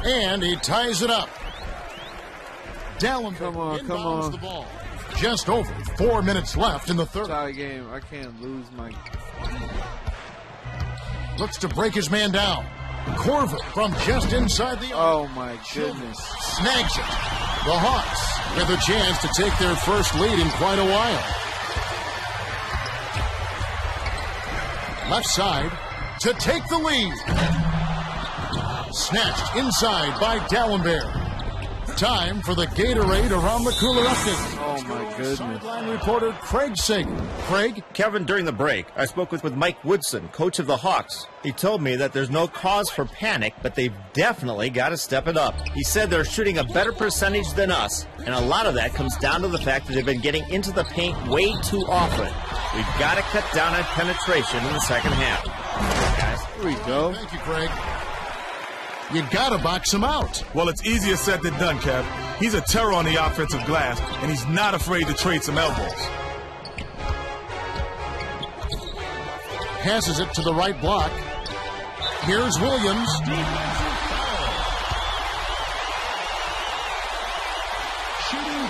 And he ties it up. Dallenberg Come on, come inbounds on. the ball. Just over 4 minutes left in the third. Tie game. I can't lose my. Looks to break his man down. Corver from just inside the arc. Oh my goodness. Snags it. The Hawks with a chance to take their first lead in quite a while. Left side to take the lead. Snatched inside by Dallenberg. Time for the Gatorade Around the Cooler update. Oh my goodness. Sideline reporter Craig Sagan. Craig? Kevin, during the break, I spoke with Mike Woodson, coach of the Hawks. He told me that there's no cause for panic, but they've definitely got to step it up. He said they're shooting a better percentage than us, and a lot of that comes down to the fact that they've been getting into the paint way too often. We've got to cut down on penetration in the second half. Guys. Here we go. Thank you, Craig. You gotta box him out. Well, it's easier said than done, Kev. He's a terror on the offensive glass, and he's not afraid to trade some elbows. Passes it to the right block. Here's Williams. shooting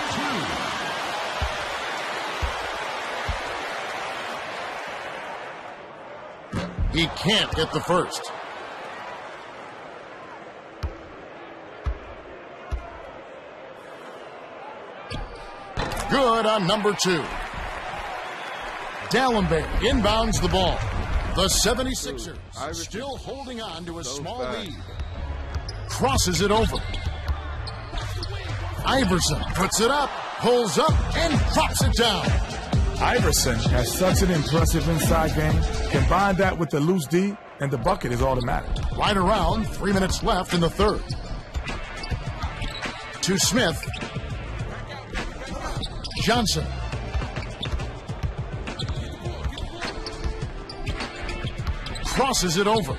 2. He can't get the first. Good on number 2. Dallenberg inbounds the ball. The 76ers still holding on to a small lead. Crosses it over. Iverson puts it up, pulls up, and drops it down. Iverson has such an impressive inside game. Combine that with the loose D, and the bucket is automatic. Right around 3 minutes left in the third. To Smith. Johnson. Crosses it over.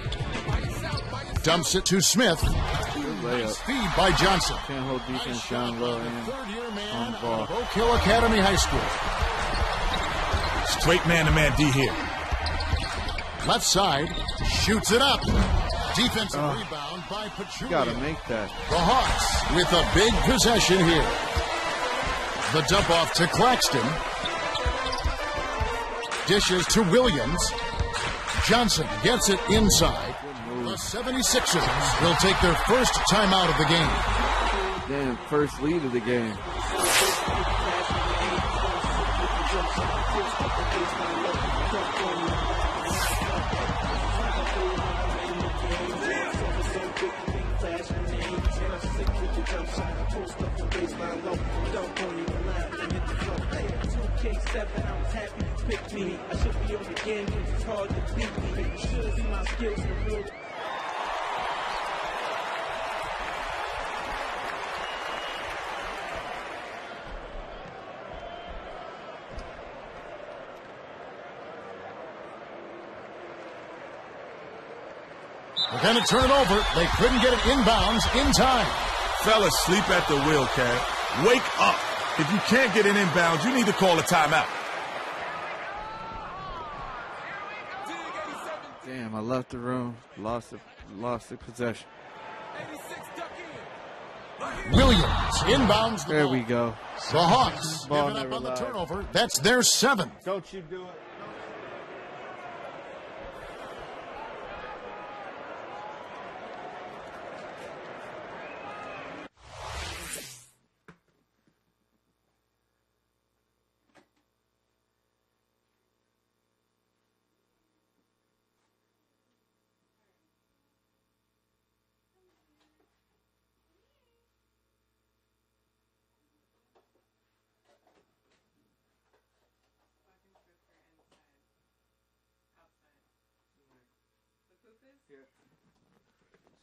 Dumps it to Smith. Layup. Feed by Johnson. Can't hold defense down low and Third-year man on the ball. of Oak Hill Academy High School. Straight man-to-man D here. Left side. Shoots it up. Defensive rebound by Pachulia. Gotta make that. The Hawks with a big possession here. The dump off to Claxton. Dishes to Williams. Johnson gets it inside. The 76ers will take their first timeout of the game. Damn, first lead of the game. They're going to turn it over. They couldn't get it inbounds in time. Fellas, sleep at the wheel, Cat. Wake up. If you can't get an inbound, you need to call a timeout. Damn, I left the room. Lost the possession. Williams inbounds the There ball. we go. The Hawks Ball giving up never on the lied. turnover. That's their 7th. Don't you do it.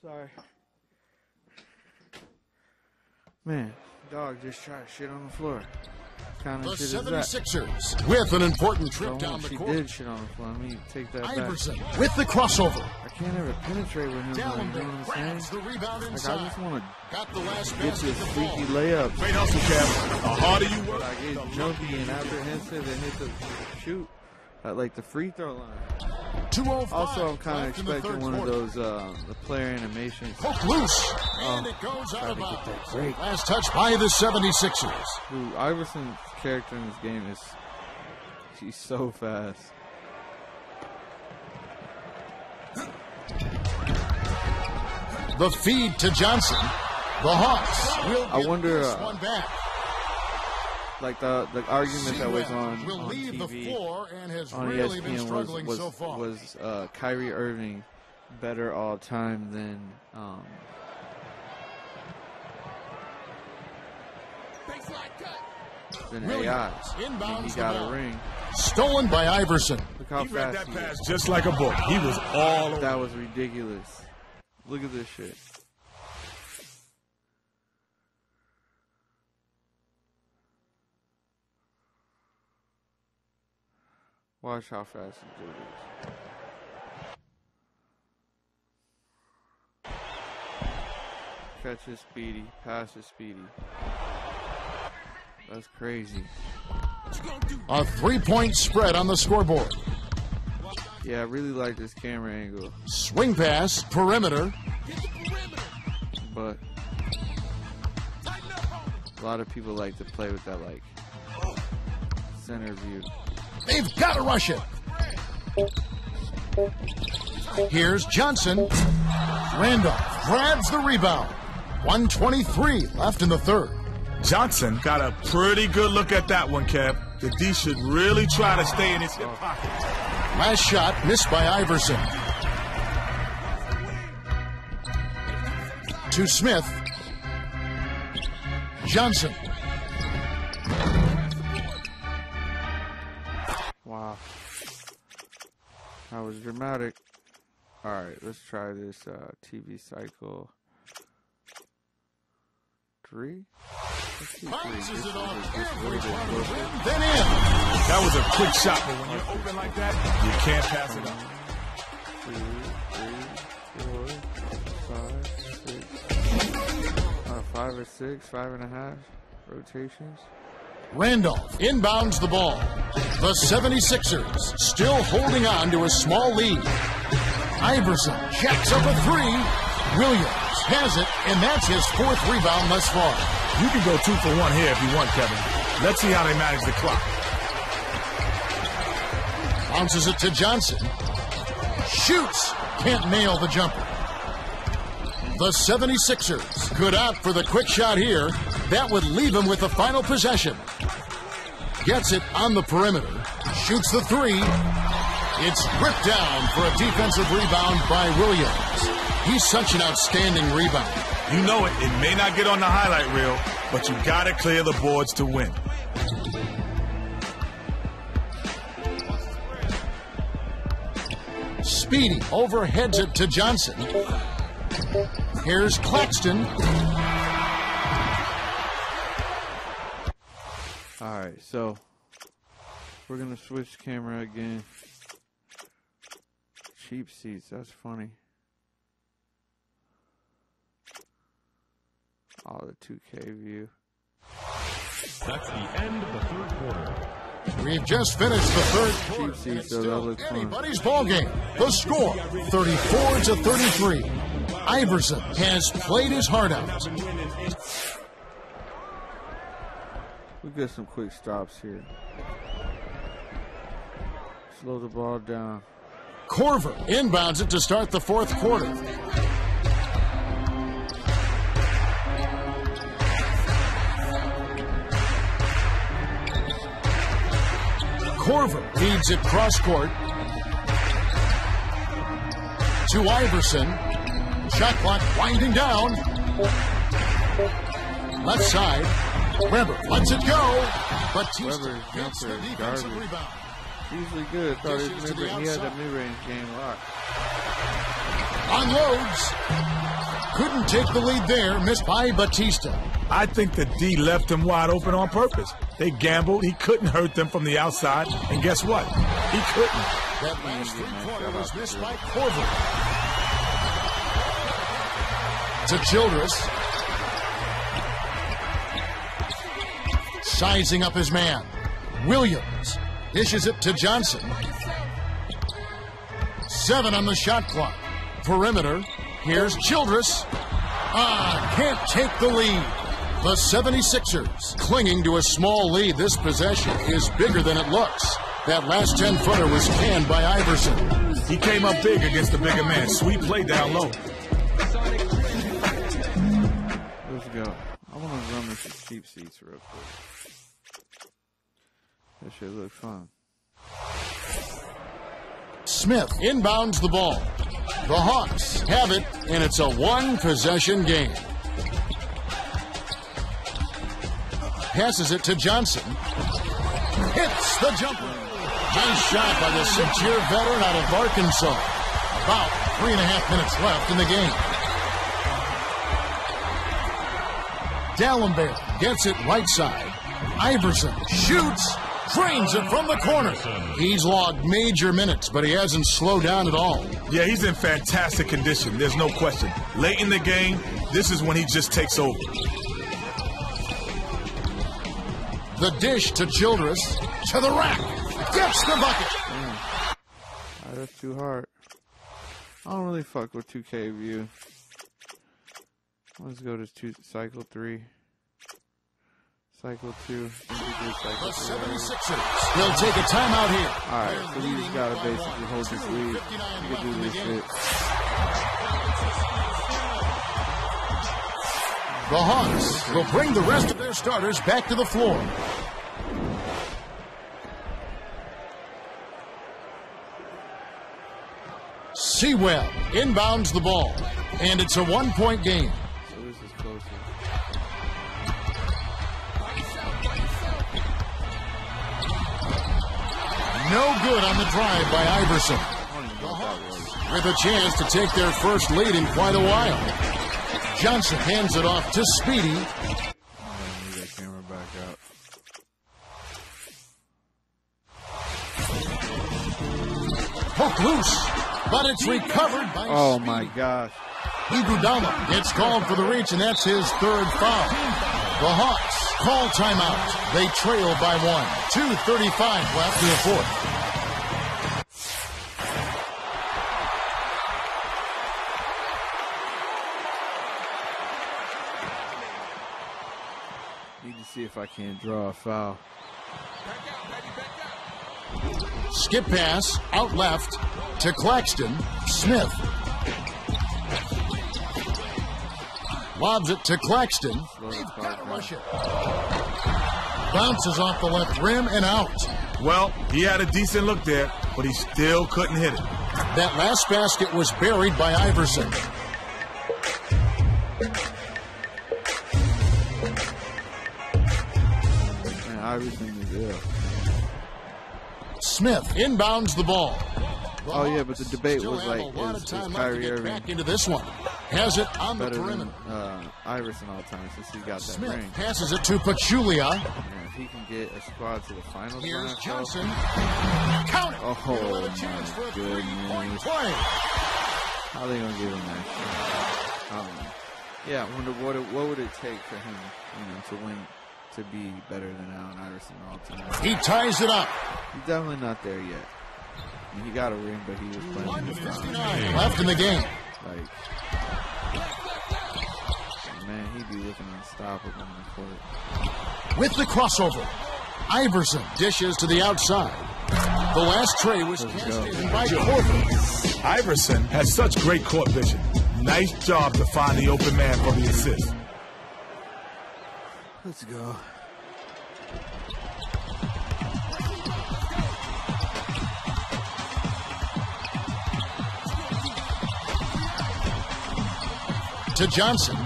Sorry. Man, dog just tried to shit on the floor. What kind The of shit is that? 76ers with an important trip Go down on, the she court. did shit on the floor. Let me take that back. Iverson with the crossover. I can't ever penetrate with him, though, you know Dallenberg what I'm grabs saying? the rebound Like, inside. I just want to Got the last get basket this to freaky fall. layup. Great hustle, Cap. The harder you work, I get jumpy and apprehensive and hit the shoot at like the free throw line. 2:05 Also, I'm kind left of in the expecting third one of quarter. those the player animations. Poke loose. And it goes out tried of to get that bounds. break. Last touch by the 76ers. Who Iverson's character in this game is, he's so fast. The feed to Johnson. The Hawks will I get wonder, this one back. Like the argument that was Sealand on will leave the TV floor and has on really been ESPN struggling was so far. Kyrie Irving better all time than AI. Williams When inbounds he the got ball. a ring. Stolen by Iverson. Look how he read fast that he pass is. just like a book. He was all over. That was ridiculous. Look at this shit. Watch how fast he did this. Catch is speedy, pass is speedy. That's crazy. A 3-point spread on the scoreboard. Yeah, I really like this camera angle, Swing pass, perimeter. but A lot of people like to play with that, like, center view. They've got to rush it. Here's Johnson. Randolph grabs the rebound. 1:23 left in the third. Johnson got a pretty good look at that one, Kev. The D should really try to stay in his hip pocket. Last shot missed by Iverson. To Smith. Johnson. Wow. That was dramatic. Alright, let's try this TV cycle 3. Let's see 3. Bounces it on This every way time. to Then in. That was a quick shot, but when you're open like that, you can't pass it up. 2, 3, 4, 5, 6. 5 or 6, 5.5 rotations. Randolph inbounds the ball. The 76ers still holding on to a small lead. Iverson checks up a three. Williams has it, and that's his 4th rebound thus far. You can go 2 for 1 here if you want, Kevin. Let's see how they manage the clock. Bounces it to Johnson. Shoots. Can't nail the jumper. The 76ers could opt for the quick shot here. That would leave him with the final possession. Gets it on the perimeter. Shoots the three. It's ripped down for a defensive rebound by Williams. He's such an outstanding rebound. You know it. It may not get on the highlight reel, but you got to clear the boards to win. Speedy overheads it to Johnson. Here's Claxton. Alright, so we're going to switch camera again. Cheap seats, that's funny. Oh, the 2K view. That's the end of the third quarter. We've just finished the third quarter. Cheap seats, and it's so that still looks fun. anybody's ball game. The score, 34-33. Iverson has played his heart out. We'll get some quick stops here. Slow the ball down. Corver inbounds it to start the 4th quarter. Corver feeds it cross court to Iverson. Shot clock winding down. Left side. Weber lets it go. Batista Weber's gets the jumper is defensive garbage. rebound. Usually good. I thought Dishes to the he had the outside. mid-range game locked. Unloads. Couldn't take the lead there. Missed by Batista. I think the D left him wide open on purpose. They gambled. He couldn't hurt them from the outside. And guess what? He couldn't. That last three-pointer was missed by Corver. To Childress. Sizing up his man. Williams dishes it to Johnson. 7 on the shot clock. Perimeter. Here's Childress. Can't take the lead. The 76ers clinging to a small lead. This possession is bigger than it looks. That last 10-footer was canned by Iverson. He came up big against the bigger man. Sweet play down low. Let's go. I want to run this cheap seats real quick. That should look fun. Smith inbounds the ball. The Hawks have it, and it's a one-possession game. Passes it to Johnson. Hits the jumper. Nice shot by the 6-year veteran out of Arkansas. About 3.5 minutes left in the game. D'Alembert gets it right side. Iverson shoots. Drains it from the corner. He's logged major minutes, but he hasn't slowed down at all. Yeah, he's in fantastic condition. There's no question. Late in the game, this is when he just takes over. The dish to Childress. To the rack. Gets the bucket. That's too hard. I don't really fuck with 2K view. Let's go to cycle 3. Cycle 2. Cycle The 3. 76ers will take a timeout here. Alright, so we just gotta basically hold this lead. We can do this shit. The Hawks will bring the rest of their starters back to the floor. Sewell inbounds the ball, and it's a one-point game. So this is closer. No good on the drive by Iverson. I don't even know what that was. With a chance to take their first lead in quite a while. Johnson hands it off to Speedy. I need that camera back out. Hook loose, but it's recovered by Oh Speedy. my gosh. Iguodala gets called for the reach, and that's his third foul. The Hawks call timeout. They trail by 1. 2:35 left in the fourth. Need to see if I can't draw a foul. Skip pass out left to Claxton. Smith lobs it to Claxton. They've got to rush it. Bounces off the left rim and out. Well, he had a decent look there, but he still couldn't hit it. That last basket was buried by Iverson. Man, Iverson is ill. Smith inbounds the ball. Oh yeah, but the debate Still was have like, a lot of is time left to Kyrie get Irving back into this one. Has it on the better perimeter. than Iverson all the time since he got that Smith ring? passes it to Pachulia. And if he can get a squad to the finals, Here's round, Johnson. Count it. Oh, Another chance for a goodness. three-point play. how they gonna give him that shit? I don't know. Yeah, I wonder what would it take for him, to win, to be better than Allen Iverson all time. He ties it up. He's definitely not there yet. I mean, he got a ring, but he was playing his time. 1:59 left in the game. Like, man, he'd be looking unstoppable on the court. With the crossover, Iverson dishes to the outside. The last tray was Let's cast go. in by Korver. Iverson has such great court vision. Nice job to find the open man for the assist. Let's go. To Johnson.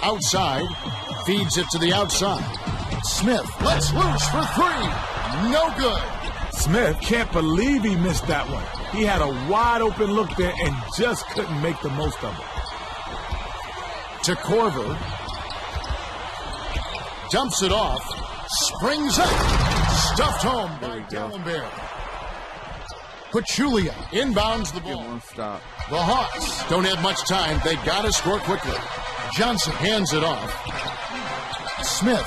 Outside. Feeds it to the outside. Smith lets loose for three. No good. Smith can't believe he missed that one. He had a wide open look there and just couldn't make the most of it. To Korver. Dumps it off. Springs up. Stuffed home by D'Alembert. Pachulia inbounds the Get ball. one stop. The Hawks don't have much time. They got to score quickly. Johnson hands it off. Smith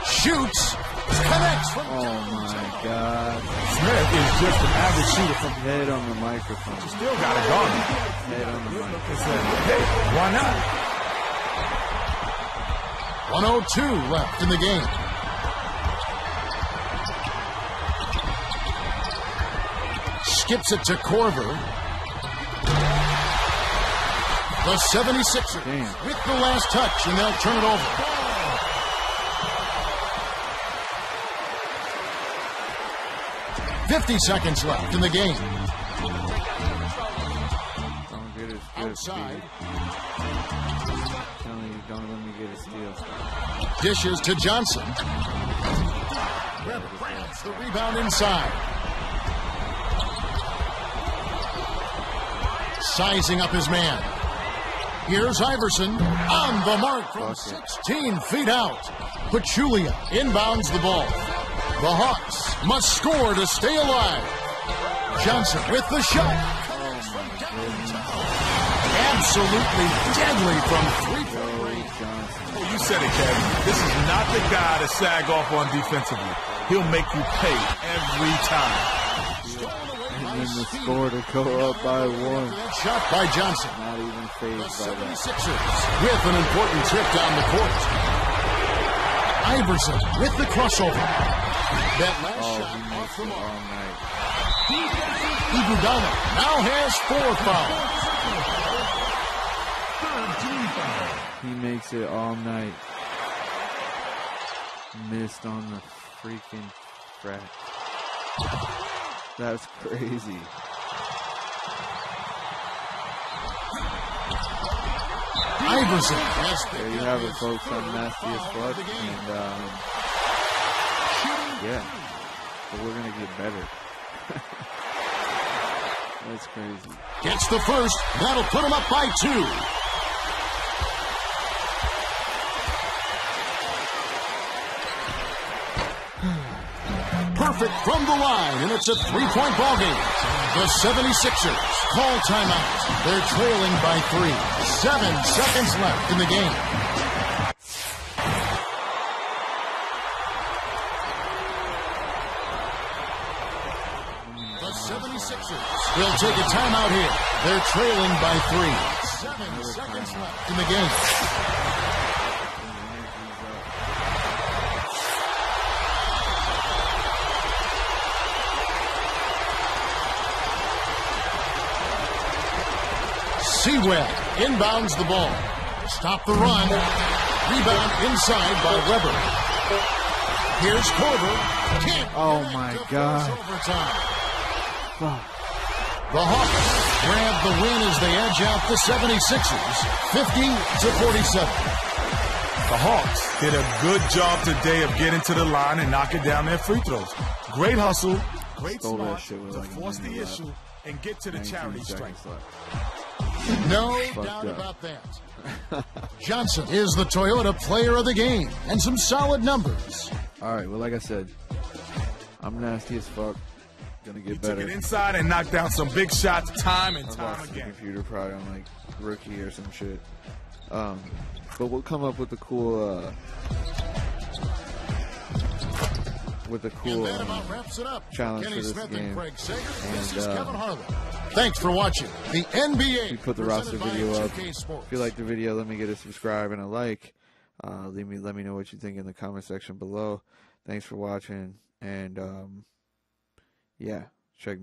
shoots. Connects from Oh my God. Smith is just an average shooter from Head on the microphone. still got it on. Head on the microphone. Hey, why not? 1:02 left in the game. Skips it to Korver. The 76ers Damn. with the last touch, and they'll turn it over. .50 seconds left in the game. Don't get it. Outside. Telling you, don't let me get a steal. Dishes to Johnson. Webb grabs the rebound inside. Sizing up his man. Here's Iverson on the mark from 16 feet out. Pachulia inbounds the ball. The Hawks must score to stay alive. Johnson with the shot. Absolutely deadly from three-point range. Oh, you said it, Kevin. This is not the guy to sag off on defensively. He'll make you pay every time. And wanting the score to go up by 1. Shot by Johnson. Not even phased by that. 76ers with an important trip down the court. Iverson with the crossover. That last Oh, shot he off makes the it mark. all night. Iguodala now has 4 fouls. He makes it all night. Missed on the freaking frack. That's crazy. Iverson has There you have it, folks. I'm nasty as fuck. And, yeah. But we're going to get better. That's crazy. gets the first. That'll put him up by 2. Perfect from the line, and it's a 3-point ball game. The 76ers call timeout. They're trailing by 3. 7 seconds left in the game. The 76ers will take a timeout here. They're trailing by 3. 7 seconds left in the game. Sewell inbounds the ball. Stop the run. Rebound inside by Weber. Here's Korver. Can't Oh get it my to force God. overtime. Fuck. The Hawks grab the win as they edge out the 76ers, 50-47. The Hawks did a good job today of getting to the line and knocking down their free throws. Great hustle, great Stole that smart shit with to like a force the minute left. issue and get to the 19 charity stripe. seconds left. No Fucked doubt up. about that. Johnson is the Toyota player of the game, and some solid numbers. All right, well, like I said, I'm nasty as fuck. Gonna He get took better. it inside and knocked down some big shots time and I time lost the again. computer probably on like rookie or some shit. But we'll come up with a cool And that about wraps it up. challenge Kenny for this Smith game. and Craig Sager. And, This is Kevin Harlan. Thanks for watching the NBA. We put the roster presented by video up. 2K Sports. If you like the video, let me get a subscribe and a like. Let me know what you think in the comment section below. Thanks for watching, and yeah, check.